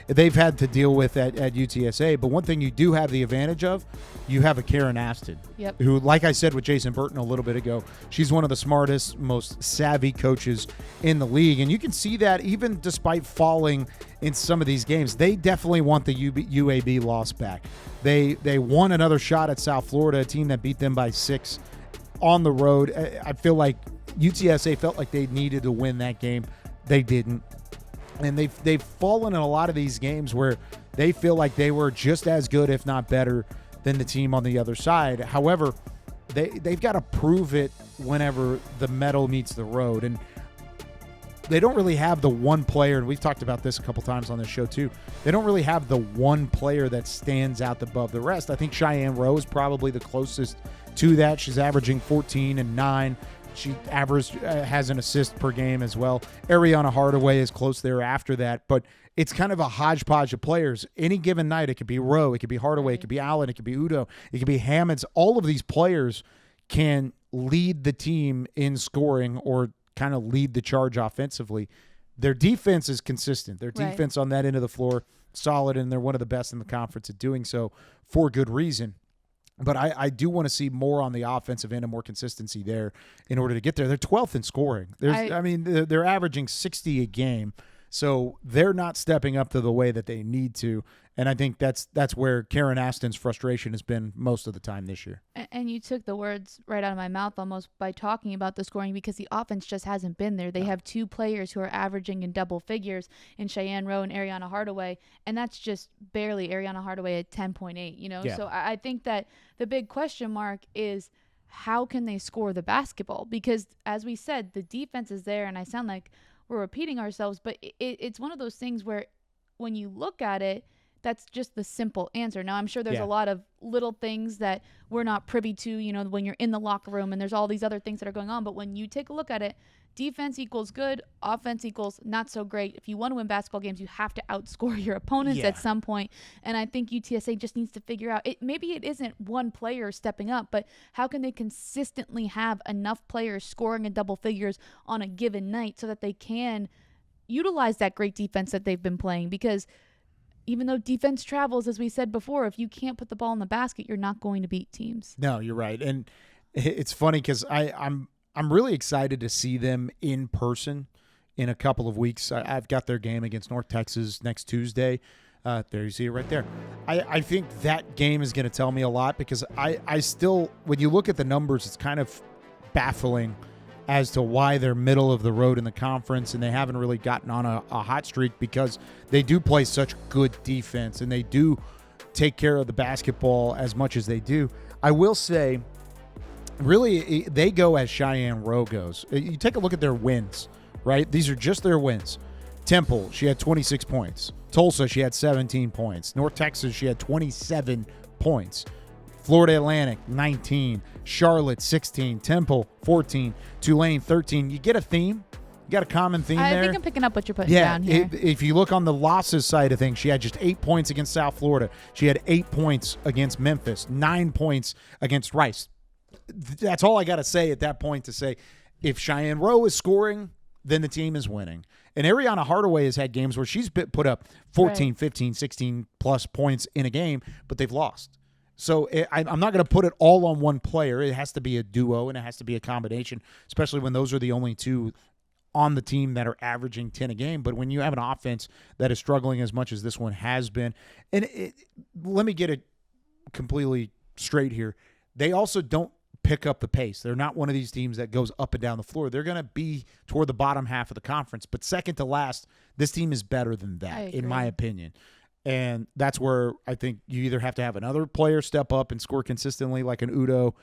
they've had to deal with at UTSA. But one thing you do have the advantage of, you have a Karen Aston, who, like I said with Jason Burton a little bit ago, she's one of the smartest, most savvy coaches in the league. And you can see that even despite falling in some of these games, they definitely want the UAB loss back. They won another shot at South Florida, a team that beat them by 6 on the road. I feel like UTSA felt like they needed to win that game. They didn't. And they've fallen in a lot of these games where they feel like they were just as good, if not better, than the team on the other side. However, they've got to prove it whenever the metal meets the road. And they don't really have the one player, and we've talked about this a couple times on this show too, they don't really have the one player that stands out above the rest. I think Cheyenne Rowe is probably the closest to that. She's averaging 14 and 9. She has an assist per game as well. Ariana Hardaway is close there after that, but it's kind of a hodgepodge of players. Any given night, it could be Rowe, it could be Hardaway, it could be Allen, it could be Udo, it could be Hammonds. All of these players can lead the team in scoring or kind of lead the charge offensively. Their defense is consistent. Their defense on that end of the floor, solid, and they're one of the best in the conference at doing so for good reason. But I do want to see more on the offensive end and more consistency there in order to get there. They're 12th in scoring. They're averaging 60 a game, so they're not stepping up to the way that they need to. And I think that's where Karen Aston's frustration has been most of the time this year. And you took the words right out of my mouth almost by talking about the scoring, because the offense just hasn't been there. They have 2 players who are averaging in double figures in Cheyenne Rowe and Ariana Hardaway, and that's just barely Ariana Hardaway at 10.8, Yeah. So I think that the big question mark is how can they score the basketball? Because as we said, the defense is there, and I sound like we're repeating ourselves, but it's one of those things where when you look at it, that's just the simple answer. Now, I'm sure there's a lot of little things that we're not privy to, when you're in the locker room, and there's all these other things that are going on. But when you take a look at it, defense equals good, offense equals not so great. If you want to win basketball games, you have to outscore your opponents at some point. And I think UTSA just needs to figure out, maybe it isn't one player stepping up, but how can they consistently have enough players scoring in double figures on a given night so that they can utilize that great defense that they've been playing? Because even though defense travels, as we said before, if you can't put the ball in the basket, you're not going to beat teams. No, you're right. And it's funny because I'm really excited to see them in person in a couple of weeks. I've got their game against North Texas next Tuesday. There you see it right there. I think that game is going to tell me a lot, because I still, when you look at the numbers, it's kind of baffling as to why they're middle of the road in the conference and they haven't really gotten on a hot streak, because they do play such good defense and they do take care of the basketball as much as they do. I will say, really, they go as Cheyenne Rowe goes. You take a look at their wins, right? These are just their wins. Temple, she had 26 points. Tulsa, she had 17 points. North Texas, she had 27 points. Florida Atlantic, 19. Charlotte, 16. Temple, 14. Tulane, 13. You get a theme. You got a common theme there. I think I'm picking up what you're putting down here. If you look on the losses side of things, she had just 8 points against South Florida. She had 8 points against Memphis, 9 points against Rice. That's all I got to say at that point, to say if Cheyenne Rowe is scoring, then the team is winning. And Ariana Hardaway has had games where she's put up 14, 15, 16 plus points in a game, but they've lost. So I'm not going to put it all on one player. It has to be a duo and it has to be a combination, especially when those are the only two on the team that are averaging 10 a game. But when you have an offense that is struggling as much as this one has been, and let me get it completely straight here. They also don't pick up the pace. They're not one of these teams that goes up and down the floor. They're going to be toward the bottom half of the conference, but second to last, this team is better than that, in my opinion. And that's where I think you either have to have another player step up and score consistently, like an Udo,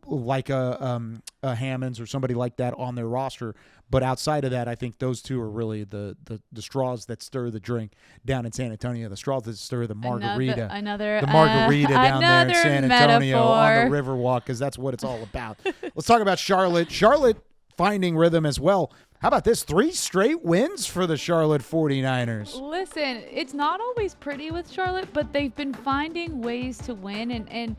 like a Hammonds or somebody like that on their roster. But outside of that, I think those two are really the straws that stir the drink down in San Antonio, the straws that stir the margarita. The margarita down there in San Antonio on the Riverwalk, because that's what it's all about. Let's talk about Charlotte. Charlotte finding rhythm as well. How about this? 3 straight wins for the Charlotte 49ers. Listen, it's not always pretty with Charlotte, but they've been finding ways to win. And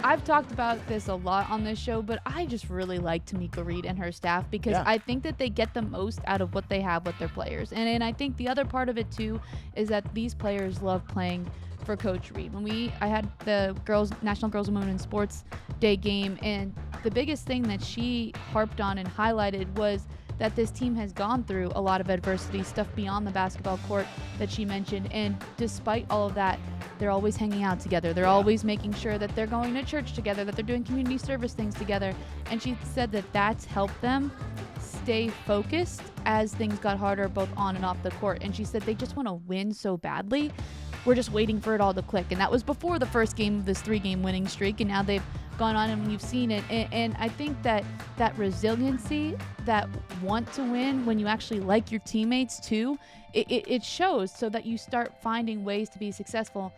I've talked about this a lot on this show, but I just really like Tamika Reed and her staff because I think that they get the most out of what they have with their players. And I think the other part of it, too, is that these players love playing for Coach Reed. I had the National Girls and Women in Sports Day game, and the biggest thing that she harped on and highlighted was that this team has gone through a lot of adversity, stuff beyond the basketball court that she mentioned. And despite all of that, they're always hanging out together. They're always making sure that they're going to church together, that they're doing community service things together. And she said that that's helped them stay focused as things got harder both on and off the court. And she said they just want to win so badly. We're just waiting for it all to click. And that was before the first game of this 3-game winning streak. And now they've gone on and you've seen it. And I think that resiliency, that want to win when you actually like your teammates too, it shows, so that you start finding ways to be successful.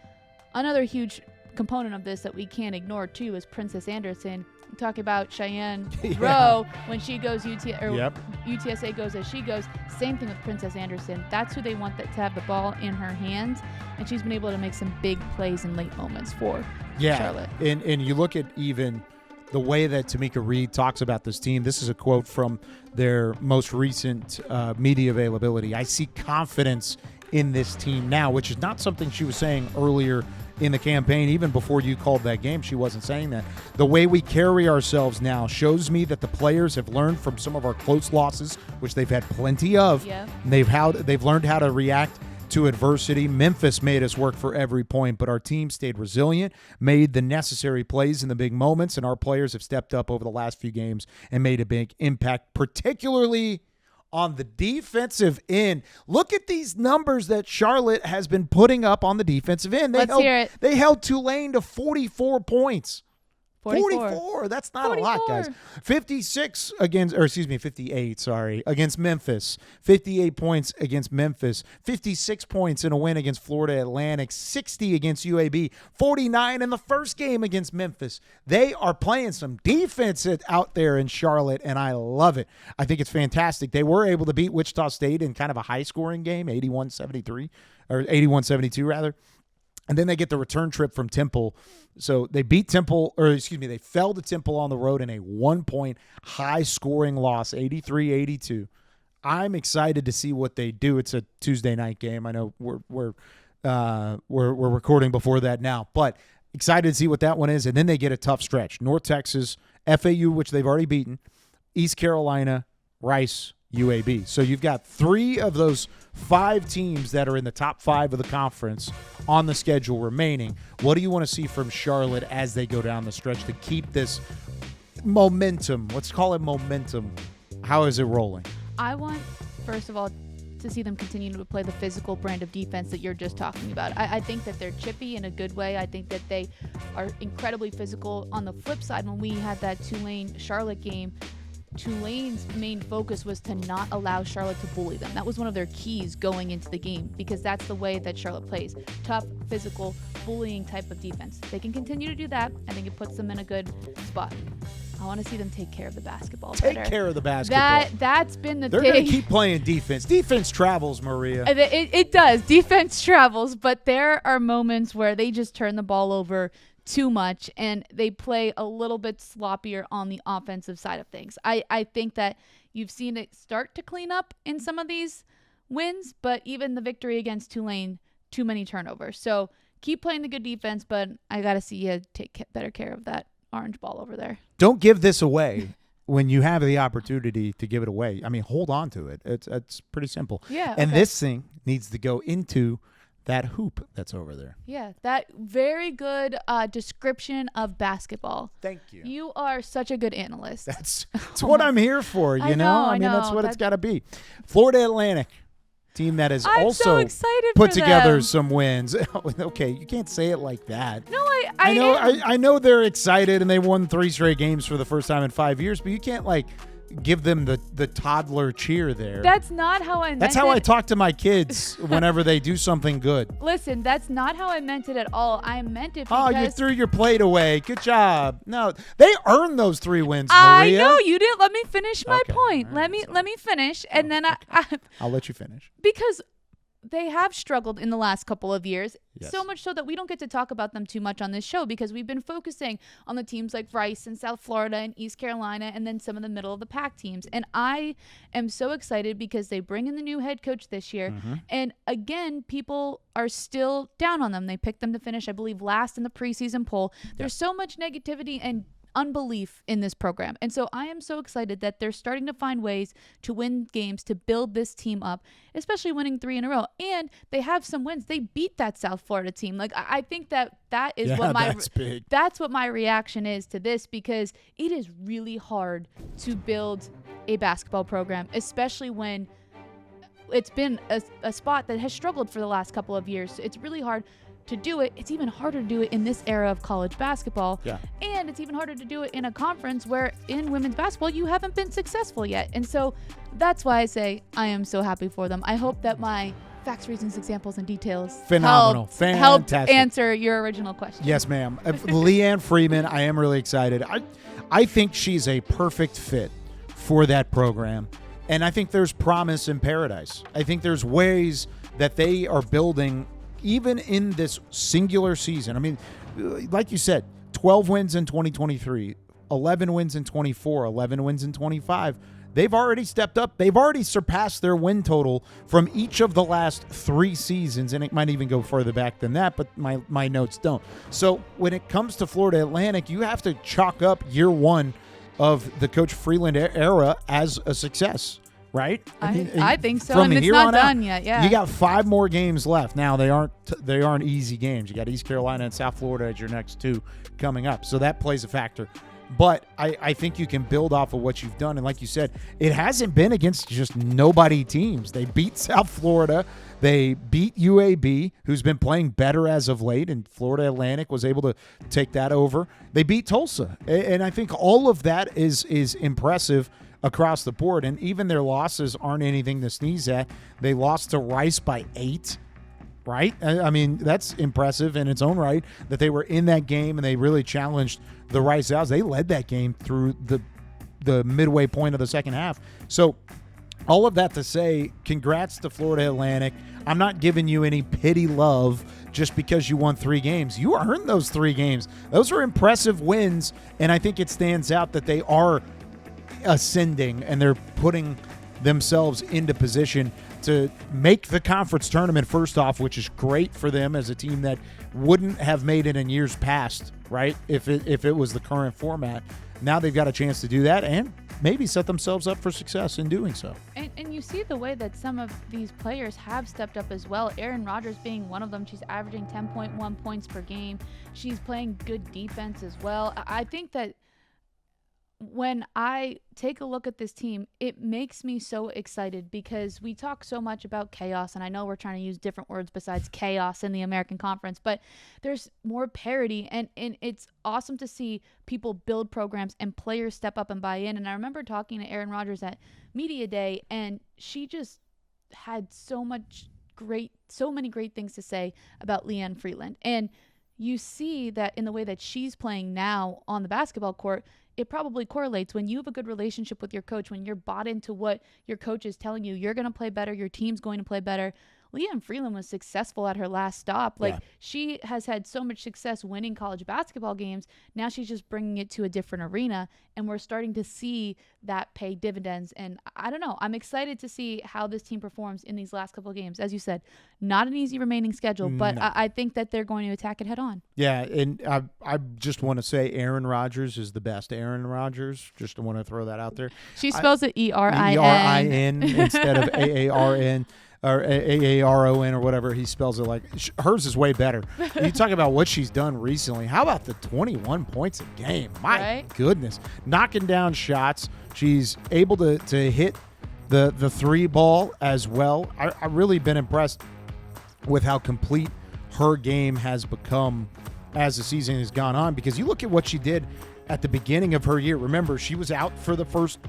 Another huge component of this that we can't ignore too is Princess Anderson. We talk about Cheyenne Rowe when she goes UTSA goes as she goes. Same thing with Princess Anderson. That's who they want to have the ball in her hands, and she's been able to make some big plays in late moments for Charlotte. And you look at even the way that Tamika Reed talks about this team. This is a quote from their most recent media availability. I see confidence in this team now, which is not something she was saying earlier in the campaign. Even before you called that game, she wasn't saying that. The way we carry ourselves now shows me that the players have learned from some of our close losses, which they've had plenty of. Yeah. They've learned how to react to adversity. Memphis made us work for every point, but our team stayed resilient, made the necessary plays in the big moments, and our players have stepped up over the last few games and made a big impact, particularly on the defensive end. Look at these numbers that Charlotte has been putting up on the defensive end. Let's hear it. They held Tulane to 44 points. 44. That's not 44. A lot, guys. 58, against Memphis. 58 points against Memphis. 56 points in a win against Florida Atlantic. 60 against UAB. 49 in the first game against Memphis. They are playing some defense out there in Charlotte, and I love it. I think it's fantastic. They were able to beat Wichita State in kind of a high-scoring game, 81-73, or 81-72, rather. And then they get the return trip from Temple. So they beat Temple, they fell to Temple on the road in a 1-point high-scoring loss, 83-82. I'm excited to see what they do. It's a Tuesday night game. I know we're recording before that now, but excited to see what that one is. And then they get a tough stretch: North Texas, FAU, which they've already beaten, East Carolina, Rice, UAB. So you've got 3 of those 5 teams that are in the top 5 of the conference on the schedule remaining. What do you want to see from Charlotte as they go down the stretch to keep this momentum? Let's call it momentum. How is it rolling? I want, first of all, to see them continue to play the physical brand of defense that you're just talking about. I think that they're chippy in a good way. I think that they are incredibly physical. On the flip side, when we had that Tulane-Charlotte game, Tulane's main focus was to not allow Charlotte to bully them. That was one of their keys going into the game, because that's the way that Charlotte plays. Tough, physical, bullying type of defense. They can continue to do that. I think it puts them in a good spot. I want to see them take care of the basketball better. Take care of the basketball. That's been the thing. They're going to keep playing defense. Defense travels, Maria. It does. Defense travels, but there are moments where they just turn the ball over too much, and they play a little bit sloppier on the offensive side of things. I think that you've seen it start to clean up in some of these wins, but even the victory against Tulane, too many turnovers. So keep playing the good defense, but I got to see you take better care of that orange ball over there. Don't give this away when you have the opportunity to give it away. I mean, hold on to it. It's pretty simple. Yeah. And this thing needs to go into that hoop that's over there. Yeah, that very good description of basketball. Thank you. You are such a good analyst. That's what I'm here for, you know? I mean, that's what it's got to be. Florida Atlantic. team that has I'm also so excited put for together them. some wins. Okay, you can't say it like that. No, I know. am. I know they're excited and they won 3 straight games for the first time in 5 years, but you can't like give them the toddler cheer there. That's not how I meant it. That's how I talk to my kids whenever they do something good. Listen, that's not how I meant it at all. I meant it because... Oh, you threw your plate away. Good job. No, they earned those 3 wins, Maria. I know you didn't let me finish my Okay. point. All right, Let me finish, and then I'll let you finish. because they have struggled in the last couple of years, Yes. so much so that we don't get to talk about them too much on this show because we've been focusing on the teams like Rice and South Florida and East Carolina and then some of the middle of the pack teams. And I am so excited because they bring in the new head coach this year. Mm-hmm. And again, people are still down on them. They picked them to finish, I believe, last in the preseason poll. There's so much negativity and unbelief in this program. And so I am so excited that they're starting to find ways to win games, to build this team up, especially winning 3 in a row. And they have some wins. They beat that South Florida team. Like, I think that is what that's big. that's what my reaction is to this, because it is really hard to build a basketball program, especially when it's been a spot that has struggled for the last couple of years. It's really hard to do it. It's even harder to do it in this era of college basketball. Yeah. And it's even harder to do it in a conference where in women's basketball you haven't been successful yet. And so that's why I say I am so happy for them. I hope that my facts, reasons, examples, and details Phenomenal. helped Fantastic. answer your original question. Yes, ma'am. Leanne Freeman, I am really excited. I think she's a perfect fit for that program. And I think there's promise in paradise. I think there's ways that they are building even in this singular season. I mean, like you said, 12 wins in 2023, 11 wins in 24, 11 wins in 25. They've already stepped up. They've already surpassed their win total from each of the last 3 seasons, and it might even go further back than that, but my notes don't. So when it comes to Florida Atlantic, you have to chalk up year 1 of the Coach Freeland era as a success. Right? I think so. From And it's here not on done out, yet. Yeah. You got 5 more games left. Now they aren't easy games. You got East Carolina and South Florida as your next 2 coming up. So that plays a factor. But I think you can build off of what you've done. And like you said, it hasn't been against just nobody teams. They beat South Florida. They beat UAB, who's been playing better as of late, and Florida Atlantic was able to take that over. They beat Tulsa. And I think all of that is impressive across the board, and even their losses aren't anything to sneeze at. They lost to Rice by 8, right? I mean, that's impressive in its own right that they were in that game and they really challenged the Rice Owls. They led that game through the midway point of the second half. So all of that to say, congrats to Florida Atlantic. I'm not giving you any pity love just because you won 3 games. You earned those 3 games. Those are impressive wins, and I think it stands out that they are ascending and they're putting themselves into position to make the conference tournament first off, which is great for them as a team that wouldn't have made it in years past, right? If it was the current format. Now they've got a chance to do that and maybe set themselves up for success in doing so. And you see the way that some of these players have stepped up as well. Erin Rogers being one of them. She's averaging 10.1 points per game. She's playing good defense as well. I think that when I take a look at this team, it makes me so excited because we talk so much about chaos, and I know we're trying to use different words besides chaos in the American Conference, but there's more parity, and it's awesome to see people build programs and players step up and buy in. And I remember talking to Erin Rogers at Media Day, and she just had so many great things to say about Leanne Freeland. And you see that in the way that she's playing now on the basketball court, it probably correlates. When you have a good relationship with your coach, when you're bought into what your coach is telling you, you're going to play better, your team's going to play better. Leanne Freeland was successful at her last stop. She has had so much success winning college basketball games. Now she's just bringing it to a different arena, and we're starting to see that pay dividends. And I don't know. I'm excited to see how this team performs in these last couple of games. As you said, not an easy remaining schedule, but no. I think that they're going to attack it head on. Yeah, and I just want to say Erin Rogers is the best. Erin Rogers, just want to throw that out there. She spells it E-R-I-N. E-R-I-N instead of A-A-R-N. Or A-A-R-O-N or whatever he spells it like. Hers is way better. You talk about what she's done recently. How about the 21 points a game? My goodness. Knocking down shots. She's able to hit the three ball as well. I've really been impressed with how complete her game has become as the season has gone on, because you look at what she did at the beginning of her year. Remember, she was out for the first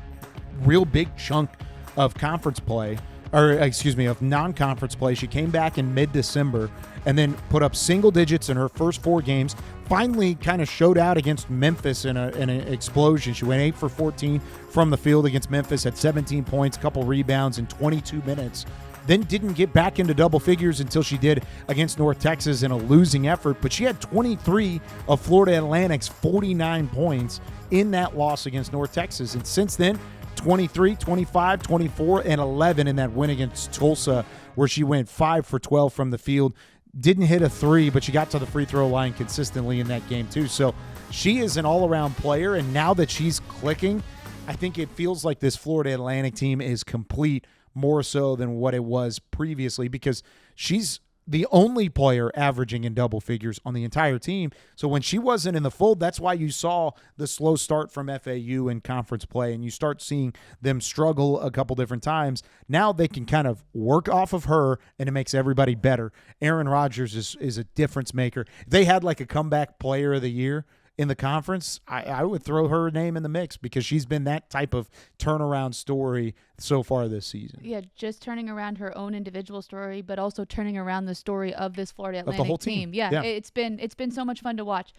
real big chunk of conference play, of non-conference play. She came back in mid-December and then put up single digits in her first 4 games. Finally kind of showed out against Memphis in an explosion. She went 8 for 14 from the field against Memphis, at 17 points, couple rebounds in 22 minutes. Then didn't get back into double figures until she did against North Texas in a losing effort. But she had 23 of Florida Atlantic's 49 points in that loss against North Texas. And since then, 23, 25, 24, and 11 in that win against Tulsa, where she went 5 for 12 from the field. Didn't hit a 3, but she got to the free throw line consistently in that game too. So she is an all-around player, and now that she's clicking, I think it feels like this Florida Atlantic team is complete, more so than what it was previously, because she's the only player averaging in double figures on the entire team. So when she wasn't in the fold, that's why you saw the slow start from FAU in conference play, and you start seeing them struggle a couple different times. Now they can kind of work off of her, and it makes everybody better. Aaron Rodgers is a difference maker. If they had like a comeback player of the year in the conference, I would throw her name in the mix, because she's been that type of turnaround story so far this season. Yeah, just turning around her own individual story, but also turning around the story of this Florida Atlantic the whole team. Yeah, it's been so much fun to watch.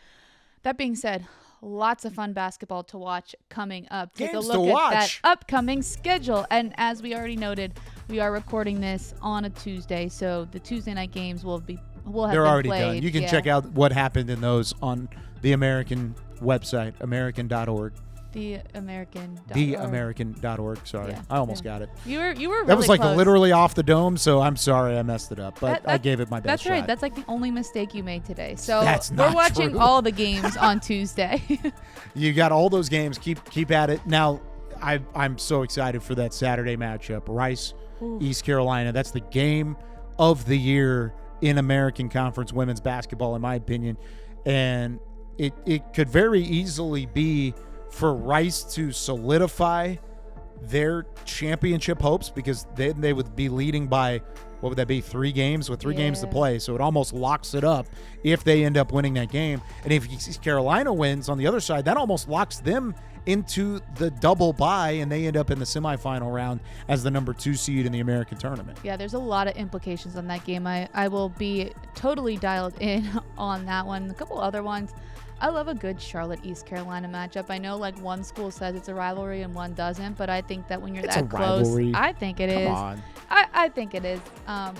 That being said, lots of fun basketball to watch coming up. Take Games a look to at watch. that upcoming schedule. And as we already noted, we are recording this on a Tuesday, so the Tuesday night games will have They're been already played. done. You can check out what happened in those on the American website, american.org. TheAmerican.org. Sorry. Yeah, I almost got it. You were really That was like close. literally off the dome, so I'm sorry I messed it up, but I gave it my best That's shot. right. That's like the only mistake you made today. So That's we're not watching true. all the games on Tuesday. You got all those games. Keep at it. Now, I'm so excited for that Saturday matchup. Rice, East Carolina. That's the game of the year in American Conference women's basketball, in my opinion. And it could very easily be for Rice to solidify their championship hopes, because then they would be leading by, what would that be, 3 games with 3 games to play. So it almost locks it up if they end up winning that game. And if East Carolina wins on the other side, that almost locks them into the double bye, and they end up in the semifinal round as the number 2 seed in the American tournament. Yeah, there's a lot of implications on that game. I will be totally dialed in on that one. A couple other ones. I love a good Charlotte-East Carolina matchup. I know like one school says it's a rivalry and one doesn't, but I think that when you're It's that a close, rivalry. I think it is. Come on. I think it is.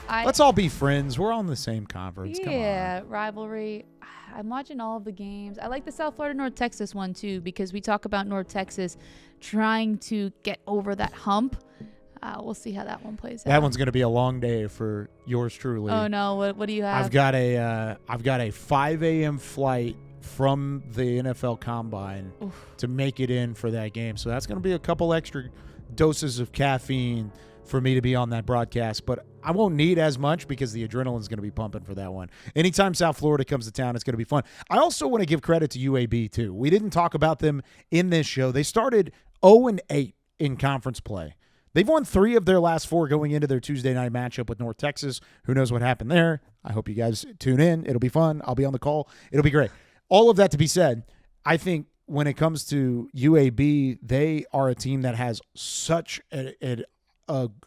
Let's all be friends. We're all in the same conference. Yeah, Come on. rivalry. I'm watching all of the games. I like the South Florida North Texas one too, because we talk about North Texas trying to get over that hump. We'll see how that one plays out. That one's going to be a long day for yours truly. Oh no, what do you have? I've got a 5 a.m. flight from the NFL Combine to make it in for that game. So that's going to be a couple extra doses of caffeine for me to be on that broadcast. But I won't need as much because the adrenaline's going to be pumping for that one. Anytime South Florida comes to town, it's going to be fun. I also want to give credit to UAB, too. We didn't talk about them in this show. They started 0-8 in conference play. They've won 3 of their last 4 going into their Tuesday night matchup with North Texas. Who knows what happened there? I hope you guys tune in. It'll be fun. I'll be on the call. It'll be great. All of that to be said, I think when it comes to UAB, they are a team that has such a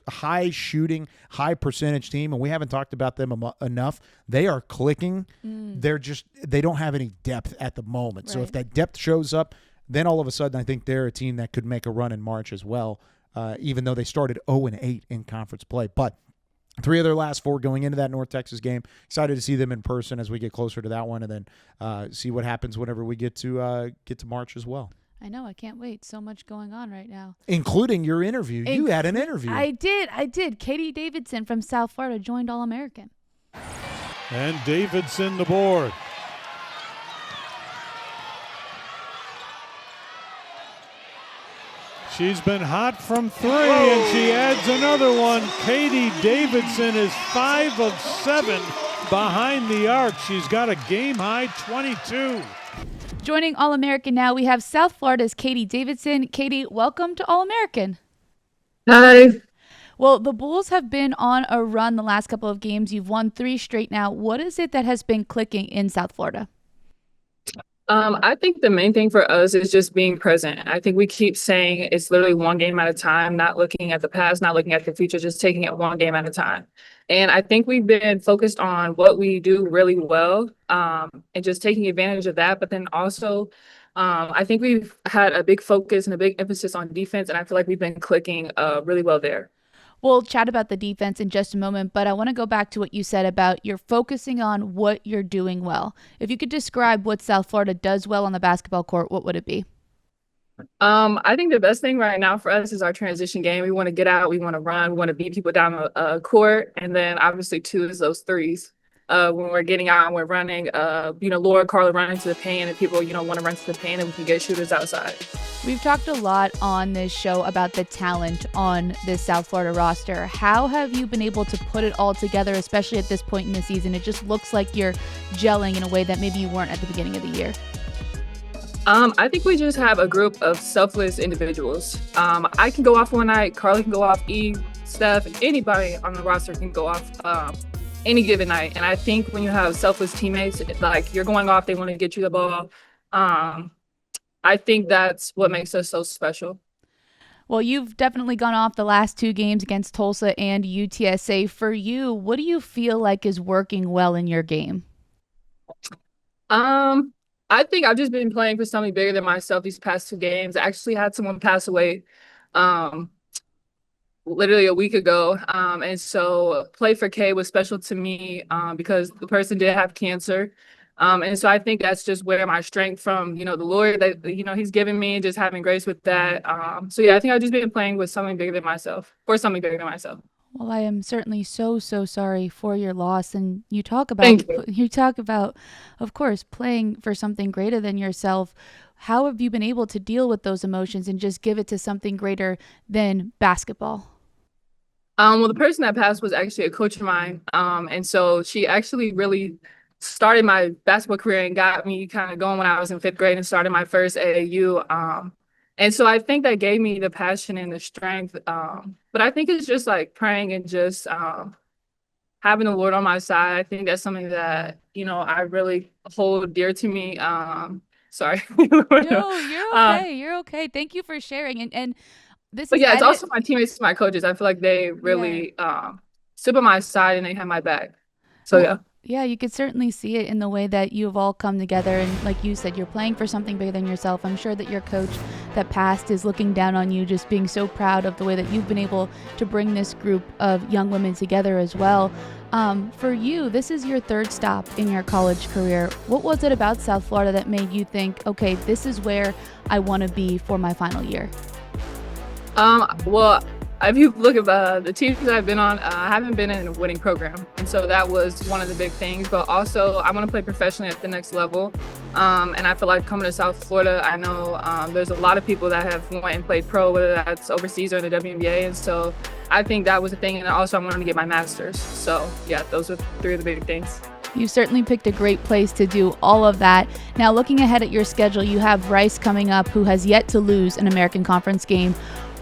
high shooting, high percentage team, and we haven't talked about them enough. They are clicking. They don't have any depth at the moment. Right. So if that depth shows up, then all of a sudden I think they're a team that could make a run in March as well, even though they started 0-8 in conference play. But 3 of their last 4 going into that North Texas game. Excited to see them in person as we get closer to that one, and then see what happens whenever we get to March as well. I know. I can't wait. So much going on right now. Including your interview. You had an interview. I did. Katie Davidson from South Florida joined All-American. And Davidson the board. She's been hot from 3, and she adds another one. Katie Davidson is 5 of 7 behind the arc. She's got a game-high 22. Joining All-American now, we have South Florida's Katie Davidson. Katie, welcome to All-American. Hi. Well, the Bulls have been on a run the last couple of games. You've won 3 straight now. What is it that has been clicking in South Florida? I think the main thing for us is just being present. I think we keep saying it's literally one game at a time, not looking at the past, not looking at the future, just taking it one game at a time. And I think we've been focused on what we do really well, and just taking advantage of that. But then also, I think we've had a big focus and a big emphasis on defense, and I feel like we've been clicking really well there. We'll chat about the defense in just a moment, but I want to go back to what you said about you're focusing on what you're doing well. If you could describe what South Florida does well on the basketball court, what would it be? I think the best thing right now for us is our transition game. We want to get out, we want to run, we want to beat people down the court, and then obviously two is those threes. When we're getting out and we're running, Laura, Carla running to the paint, and people, want to run to the paint, and we can get shooters outside. We've talked a lot on this show about the talent on this South Florida roster. How have you been able to put it all together, especially at this point in the season? It just looks like you're gelling in a way that maybe you weren't at the beginning of the year. I think we just have a group of selfless individuals. I can go off one night, Carly can go off, Eve, Steph, anybody on the roster can go off any given night. And I think when you have selfless teammates, like you're going off, they want to get you the ball. I think that's what makes us so special. Well, you've definitely gone off the last 2 games against Tulsa and UTSA. For you, what do you feel like is working well in your game? I think I've just been playing for something bigger than myself these past 2 games. I actually had someone pass away literally a week ago. And so play for K was special to me because the person did have cancer. And so I think that's just where my strength from, the Lord that, he's given me, just having grace with that. So yeah, I think I've just been playing with something bigger than myself, for something bigger than myself. Well, I am certainly so sorry for your loss. And you talk about, of course, playing for something greater than yourself. How have you been able to deal with those emotions and just give it to something greater than basketball? Well, the person that passed was actually a coach of mine. And so she actually really started my basketball career and got me kind of going when I was in 5th grade and started my first AAU. And so I think that gave me the passion and the strength. But I think it's just like praying and just having the Lord on my side. I think that's something that, I really hold dear to me. Sorry. No, you're okay. You're okay. Thank you for sharing. And this but is yeah, it's also my teammates, my coaches. I feel like they really stood by my side and they have my back. So yeah. Yeah, you could certainly see it in the way that you've all come together. And like you said, you're playing for something bigger than yourself. I'm sure that your coach that passed is looking down on you, just being so proud of the way that you've been able to bring this group of young women together as well. For you, this is your 3rd stop in your college career. What was it about South Florida that made you think, okay, this is where I want to be for my final year? Well, if you look at the teams that I've been on, I haven't been in a winning program. And so that was one of the big things. But also, I want to play professionally at the next level. And I feel like coming to South Florida, I know there's a lot of people that have went and played pro, whether that's overseas or in the WNBA. And so I think that was a thing. And also, I wanted to get my master's. So, yeah, those are 3 of the big things. You certainly picked a great place to do all of that. Now, looking ahead at your schedule, you have Rice coming up, who has yet to lose an American Conference game.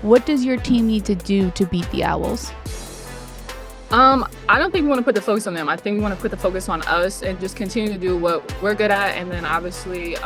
What does your team need to do to beat the Owls? I don't think we want to put the focus on them. I think we want to put the focus on us and just continue to do what we're good at, and then obviously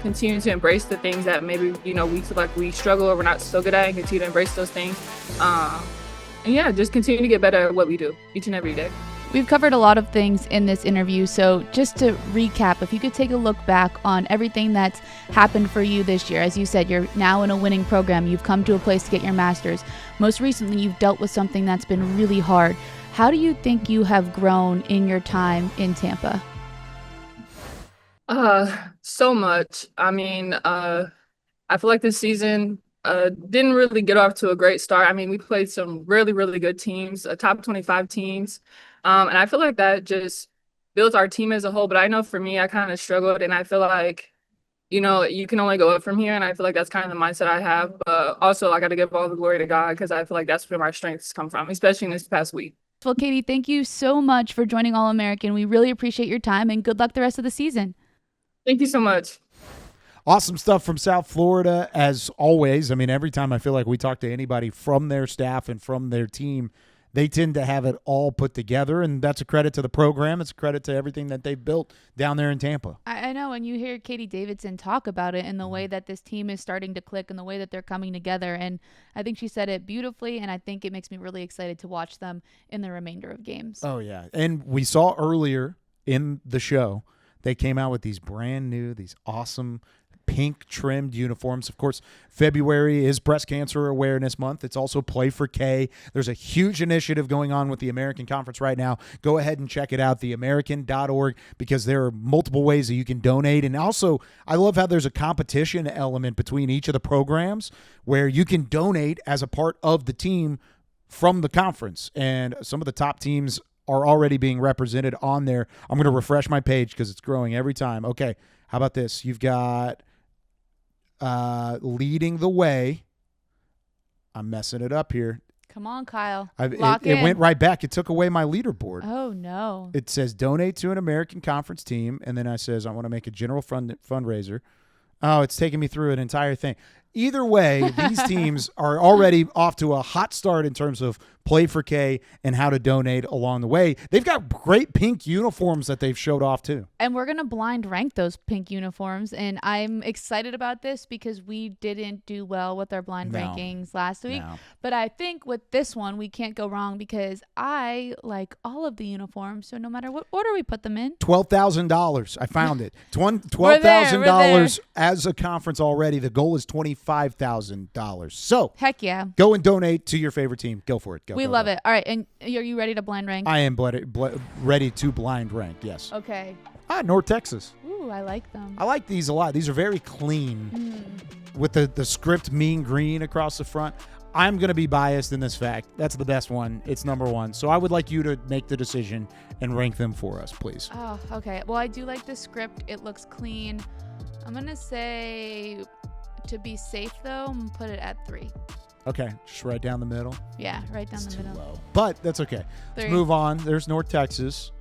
continue to embrace the things that maybe we feel like we struggle or we're not so good at, and continue to embrace those things. And yeah, just continue to get better at what we do each and every day. We've covered a lot of things in this interview, so just to recap, if you could take a look back on everything that's happened for you this year. As you said, you're now in a winning program. You've come to a place to get your master's. Most recently, you've dealt with something that's been really hard. How do you think you have grown in your time in Tampa? So much. I mean, I feel like this season didn't really get off to a great start. I mean, we played some really, really good teams, top 25 teams. And I feel like that just built our team as a whole. But I know for me, I kind of struggled. And I feel like, you can only go up from here. And I feel like that's kind of the mindset I have. But also, I got to give all the glory to God, because I feel like that's where my strengths come from, especially in this past week. Well, Katie, thank you so much for joining All-American. We really appreciate your time, and good luck the rest of the season. Thank you so much. Awesome stuff from South Florida, as always. I mean, every time I feel like we talk to anybody from their staff and from their team, they tend to have it all put together, and that's a credit to the program. It's a credit to everything that they've built down there in Tampa. I know, and you hear Katie Davidson talk about it in the way that this team is starting to click and the way that they're coming together, and I think she said it beautifully, and I think it makes me really excited to watch them in the remainder of games. Oh, yeah. And we saw earlier in the show, they came out with these brand new, these awesome pink trimmed uniforms. Of course, February is Breast Cancer Awareness Month. It's also Play for K. There's a huge initiative going on with the American Conference right now. Go ahead and check it out, theamerican.org, because there are multiple ways that you can donate. And also, I love how there's a competition element between each of the programs where you can donate as a part of the team from the conference. And some of the top teams are already being represented on there. I'm going to refresh my page because it's growing every time. Okay, how about this? You've got leading the way. I'm messing it up here. Come on, Kyle. It went right back. It took away my leaderboard. Oh, no. It says donate to an American Conference team, and then I says I want to make a general fundraiser. Oh, it's taking me through an entire thing. Either way, these teams are already off to a hot start in terms of Play for K and how to donate along the way. They've got great pink uniforms that they've showed off too. And we're going to blind rank those pink uniforms. And I'm excited about this because we didn't do well with our blind rankings last week. No. But I think with this one, we can't go wrong because I like all of the uniforms. So no matter what order we put them in. $12,000. I found it. $12,000 as a conference already. The goal is $25,000. So heck yeah. Go and donate to your favorite team. Go for it. Go. We love it. All right. And are you ready to blind rank? I am ready to blind rank. Yes. Okay. North Texas. Ooh, I like them. I like these a lot. These are very clean with the script mean green across the front. I'm going to be biased in this fact. That's the best one. It's number one. So I would like you to make the decision and rank them for us, please. Oh, okay. Well, I do like the script. It looks clean. I'm going to say, to be safe, though, I'm going to put it at 3. Okay, just right down the middle. Yeah, right down the middle. Too low. But that's okay. 3. Let's move on. There's North Texas.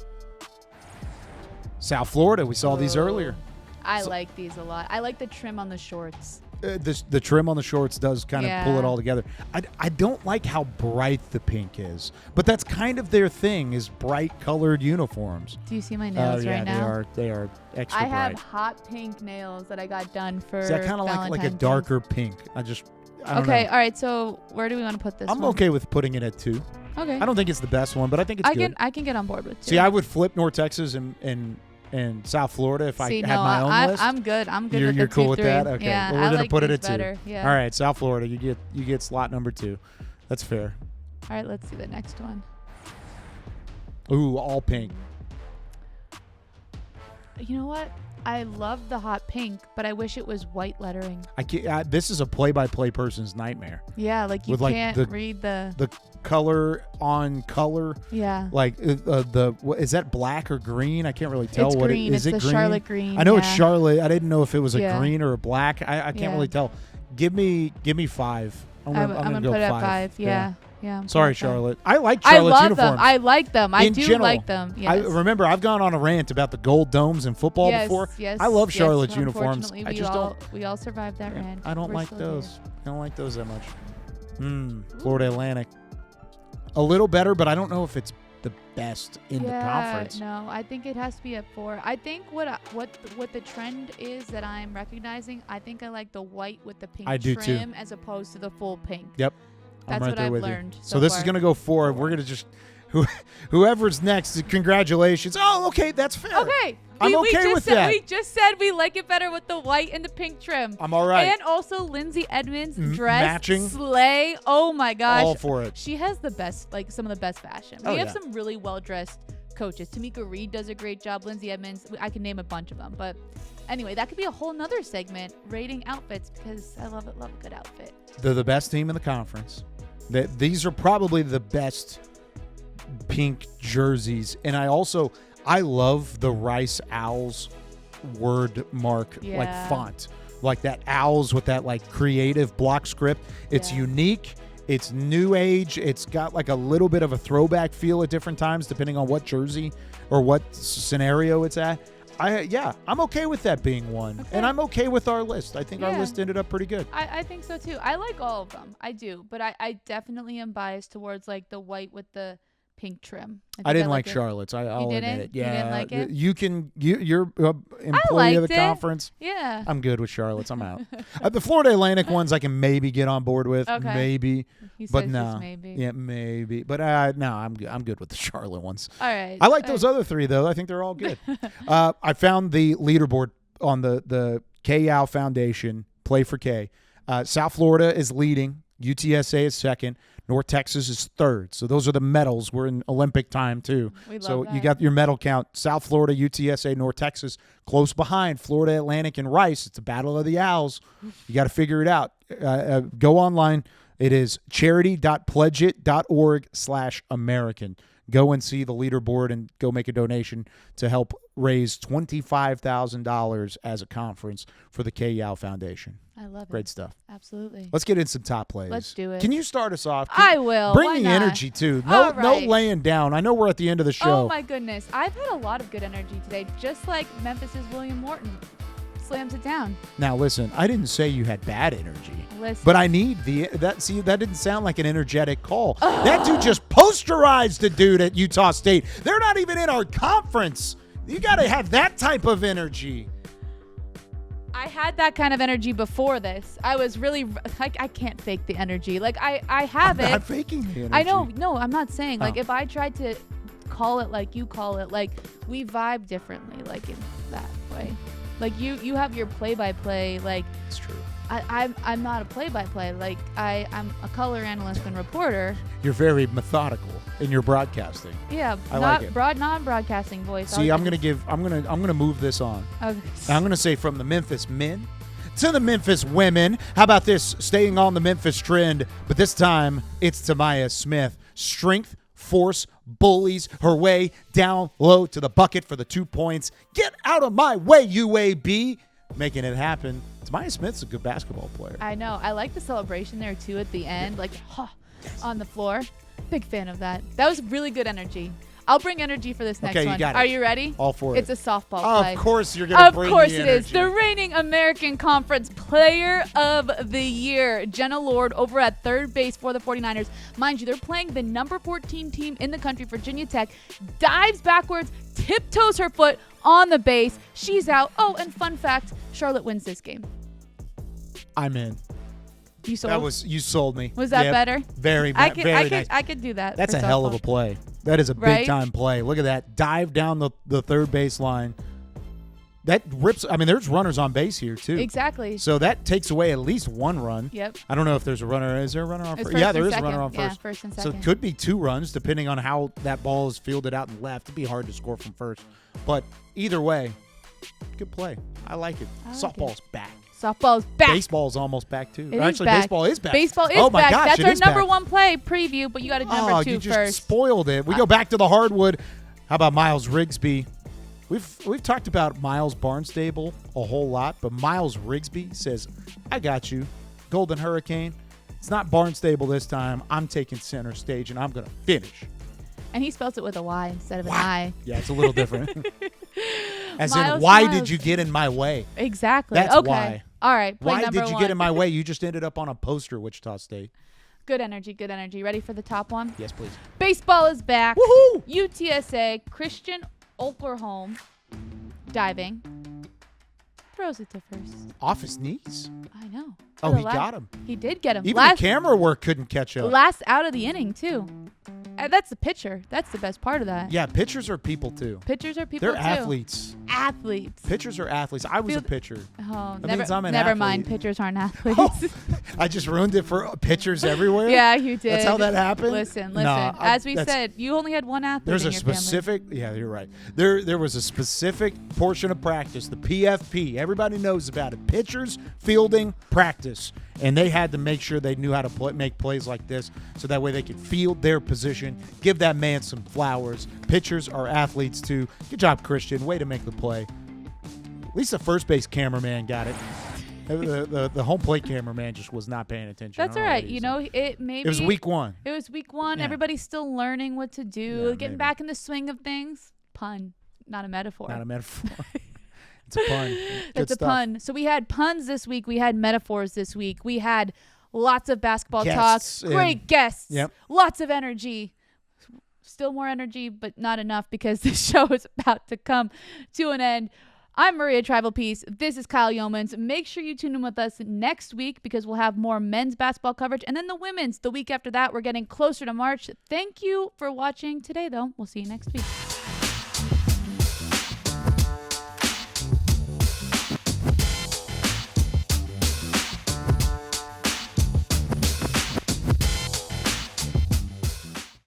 South Florida. We saw these earlier. I like these a lot. I like the trim on the shorts. The trim on the shorts does kind of pull it all together. I don't like how bright the pink is, but that's kind of their thing, is bright colored uniforms. Do you see my nails right now? They are extra bright. I have hot pink nails that I got done for Is that kind of like a darker pink? I don't know. All right. So where do we want to put this I'm one? okay with putting it at 2. Okay. I don't think it's the best one, but I think it's good. I can get on board with 2. See, I would flip North Texas and South Florida if I had my own list. I'm good. I'm good with You're the cool 2, with 3. that? Okay. Yeah, well, we're going to like put it these at 2. better. Yeah. All right, South Florida, you get slot number 2. That's fair. All right, let's see the next one. Ooh, all pink. You know what? I love the hot pink, but I wish it was white lettering. This is a play-by-play person's nightmare. Yeah, like you can't read the color on color. Yeah. Like is that black or green? I can't really tell. It's what green. it is. It's it the green? Charlotte green. I know it's Charlotte. I didn't know if it was a green or a black. I can't Yeah. really tell. Give me 5. I'm gonna put go it 5. at 5. Yeah. I'm Sorry, putting it at 5. Charlotte. I like Charlotte's uniforms. I like them. I In do general, like them. Yes. I remember I've gone on a rant about the gold domes in football before. Yes, I love yes. Charlotte's uniforms. Unfortunately, I just don't. We all survived that rant. I don't We're like still those. here. I don't like those that much. Florida Atlantic. A little better, but I don't know if it's the best in the conference. No, I think it has to be at 4. I think what the trend is that I'm recognizing, I think I like the white with the pink trim as opposed to the full pink. Yep. That's I'm right what there I've with learned. you. So this is going to go 4. We're going to just whoever's next, congratulations. Oh, okay, that's fair. Okay. I'm okay with that. We just said we like it better with the white and the pink trim. I'm all right. And also Lindsay Edmonds' dress matching. slay. Oh my gosh. All for it. She has the best, some of the best fashion. We have some really well-dressed coaches. Tamika Reed does a great job. Lindsay Edmonds, I can name a bunch of them. But anyway, that could be a whole nother segment, rating outfits, because I love a good outfit. They're the best team in the conference. These are probably the best pink jerseys. And I love the Rice Owls word mark, like font. Like that owls with that like creative block script. It's unique. It's new age. It's got like a little bit of a throwback feel at different times, depending on what jersey or what scenario it's at. I'm okay with that being one. Okay. And I'm okay with our list. I think our Yeah. list ended up pretty good. I think so too. I like all of them. I do. But I definitely am biased towards like the white with the pink trim. I didn't like it. Charlotte's. I'll didn't? admit it. You Yeah, didn't like it? You're employee of the liked it. conference. Yeah. I'm good with Charlotte's. I'm out. The Florida Atlantic ones I can maybe get on board with. Okay. Maybe. He But says no. just maybe. Yeah, maybe. But no, I'm good with the Charlotte ones. All right. I like those other three though. I think they're all good. I found the leaderboard on the KYOW Foundation Play for K. South Florida is leading. UTSA is second. North Texas is third. So those are the medals. We're in Olympic time too. We love So that. you got your medal count. South Florida, UTSA, North Texas, close behind. Florida Atlantic and Rice. It's a battle of the owls. You got to figure it out. Go online. It is charity.pledgeit.org/American. Go and see the leaderboard and go make a donation to help raise $25,000 as a conference for the KYOW Foundation. I love it. Great stuff. Absolutely. Let's get in some top plays. Let's do it. Can you start us off? I will. Bring Why the not? energy too. All No right. laying down. I know we're at the end of the show. Oh my goodness. I've had a lot of good energy today, just like Memphis's William Morton slams it down. Now listen, I didn't say you had bad energy. Listen. But I need that didn't sound like an energetic call. That dude just posterized a dude at Utah State. They're not even in our conference. You got to have that type of energy. I had that kind of energy before this. I was really I can't fake the energy. Like I have I'm it. not faking the energy. I know. No, I'm not saying. Like Oh. if I tried to call it like you call it, like we vibe differently, like in that way. Like you have your play-by-play. Like It's true. I'm not a play-by-play. Like I'm a color analyst and reporter. You're very methodical in your broadcasting. Yeah, I not like it. non-broadcasting voice. See, I'm gonna move this on. Okay. I'm going to say from the Memphis men to the Memphis women. How about this? Staying on the Memphis trend, but this time it's Tamaya Smith. Strength, force, bullies her way down low to the bucket for the 2 points. Get out of my way, UAB. Making it happen. Tamaya Smith's a good basketball player. I know. I like the celebration there too at the end, like on the floor. Big fan of that. That was really good energy. I'll bring energy for this next Okay, you one. got it. Are you ready? All for it. It's a softball Oh, play. of course you're going to bring Of course the it is. energy. The reigning American Conference Player of the Year, Jenna Lord, over at third base for the 49ers. Mind you, they're playing the number 14 team in the country, Virginia Tech. Dives backwards, tiptoes her foot on the base. She's out. Oh, and fun fact, Charlotte wins this game. I'm in. You sold? You sold me. Was that Yep. better? Very, very nice. I could do that. That's for a hell of a softball. play. That is a Right? big time play. Look at that. Dive down the third base line. That rips. I mean, there's runners on base here, too. Exactly. So that takes away at least one run. Yep. I don't know if there's a runner. Is there a runner on It's first? first Yeah, and there is a second. runner on Yeah, first. first and So second. it could be 2 runs, depending on how that ball is fielded out and left. It'd be hard to score from first. But either way, good play. I like it. I like Softball's it. back. Baseball's back. Baseball's almost back, too. It is Actually, back. baseball is back. Baseball is oh my back. Gosh, That's it our is number back. 1 play preview, but you got to do number 2 you just first. spoiled it. We go back to the hardwood. How about Miles Rigsby? We've talked about Miles Barnstable a whole lot, but Miles Rigsby says, I got you, Golden Hurricane. It's not Barnstable this time. I'm taking center stage, and I'm going to finish. And he spells it with a Y instead of an Wow. I. Yeah, it's a little different. As in, Miles, why Miles. did you get in my way? Exactly. That's okay. why. All right. Play Why number did you 1. get in my way? You just ended up on a poster, Wichita State. Good energy. Good energy. Ready for the top one? Yes, please. Baseball is back. Woohoo! UTSA, Christian Okerholm, diving. Throws it to first. Off his knees. I know. Oh, For the he got him. He did get him. Even the camera work couldn't catch up. Last out of the inning, too. That's the pitcher. That's the best part of that. Yeah, pitchers are people, too. Pitchers are people, They're too. athletes. Athletes. Pitchers are athletes. I was a Field- pitcher. Oh, That means I'm an never mind. athlete. Pitchers aren't athletes. Oh, I just ruined it for pitchers everywhere. Yeah, you did. That's how that happened. Listen. Nah, As we that's- said, you only had one athlete There's in a your family. specific. Yeah, you're right. There was a specific portion of practice, the PFP. Everybody knows about it. Pitchers fielding practice, and they had to make sure they knew how to make plays like this, so that way they could field their position, give that man some flowers. Pitchers are athletes too. Good job, Christian. Way to make the play. At least the first base cameraman got it. The home plate cameraman just was not paying attention. That's I all don't know right. what he You said. know, it maybe It was week 1. It was week 1. Yeah. Everybody's still learning what to do, Yeah, getting maybe. back in the swing of things. Pun, not a metaphor. Not a metaphor. It's a pun. That's a pun. So we had puns this week. We had metaphors this week. We had lots of basketball Guests talk. Great guests. Yep. Lots of energy. Still more energy, but not enough because this show is about to come to an end. I'm Maria Trivelpiece. This is Kyle Youmans. Make sure you tune in with us next week because we'll have more men's basketball coverage. And then the women's the week after that. We're getting closer to March. Thank you for watching today, though. We'll see you next week.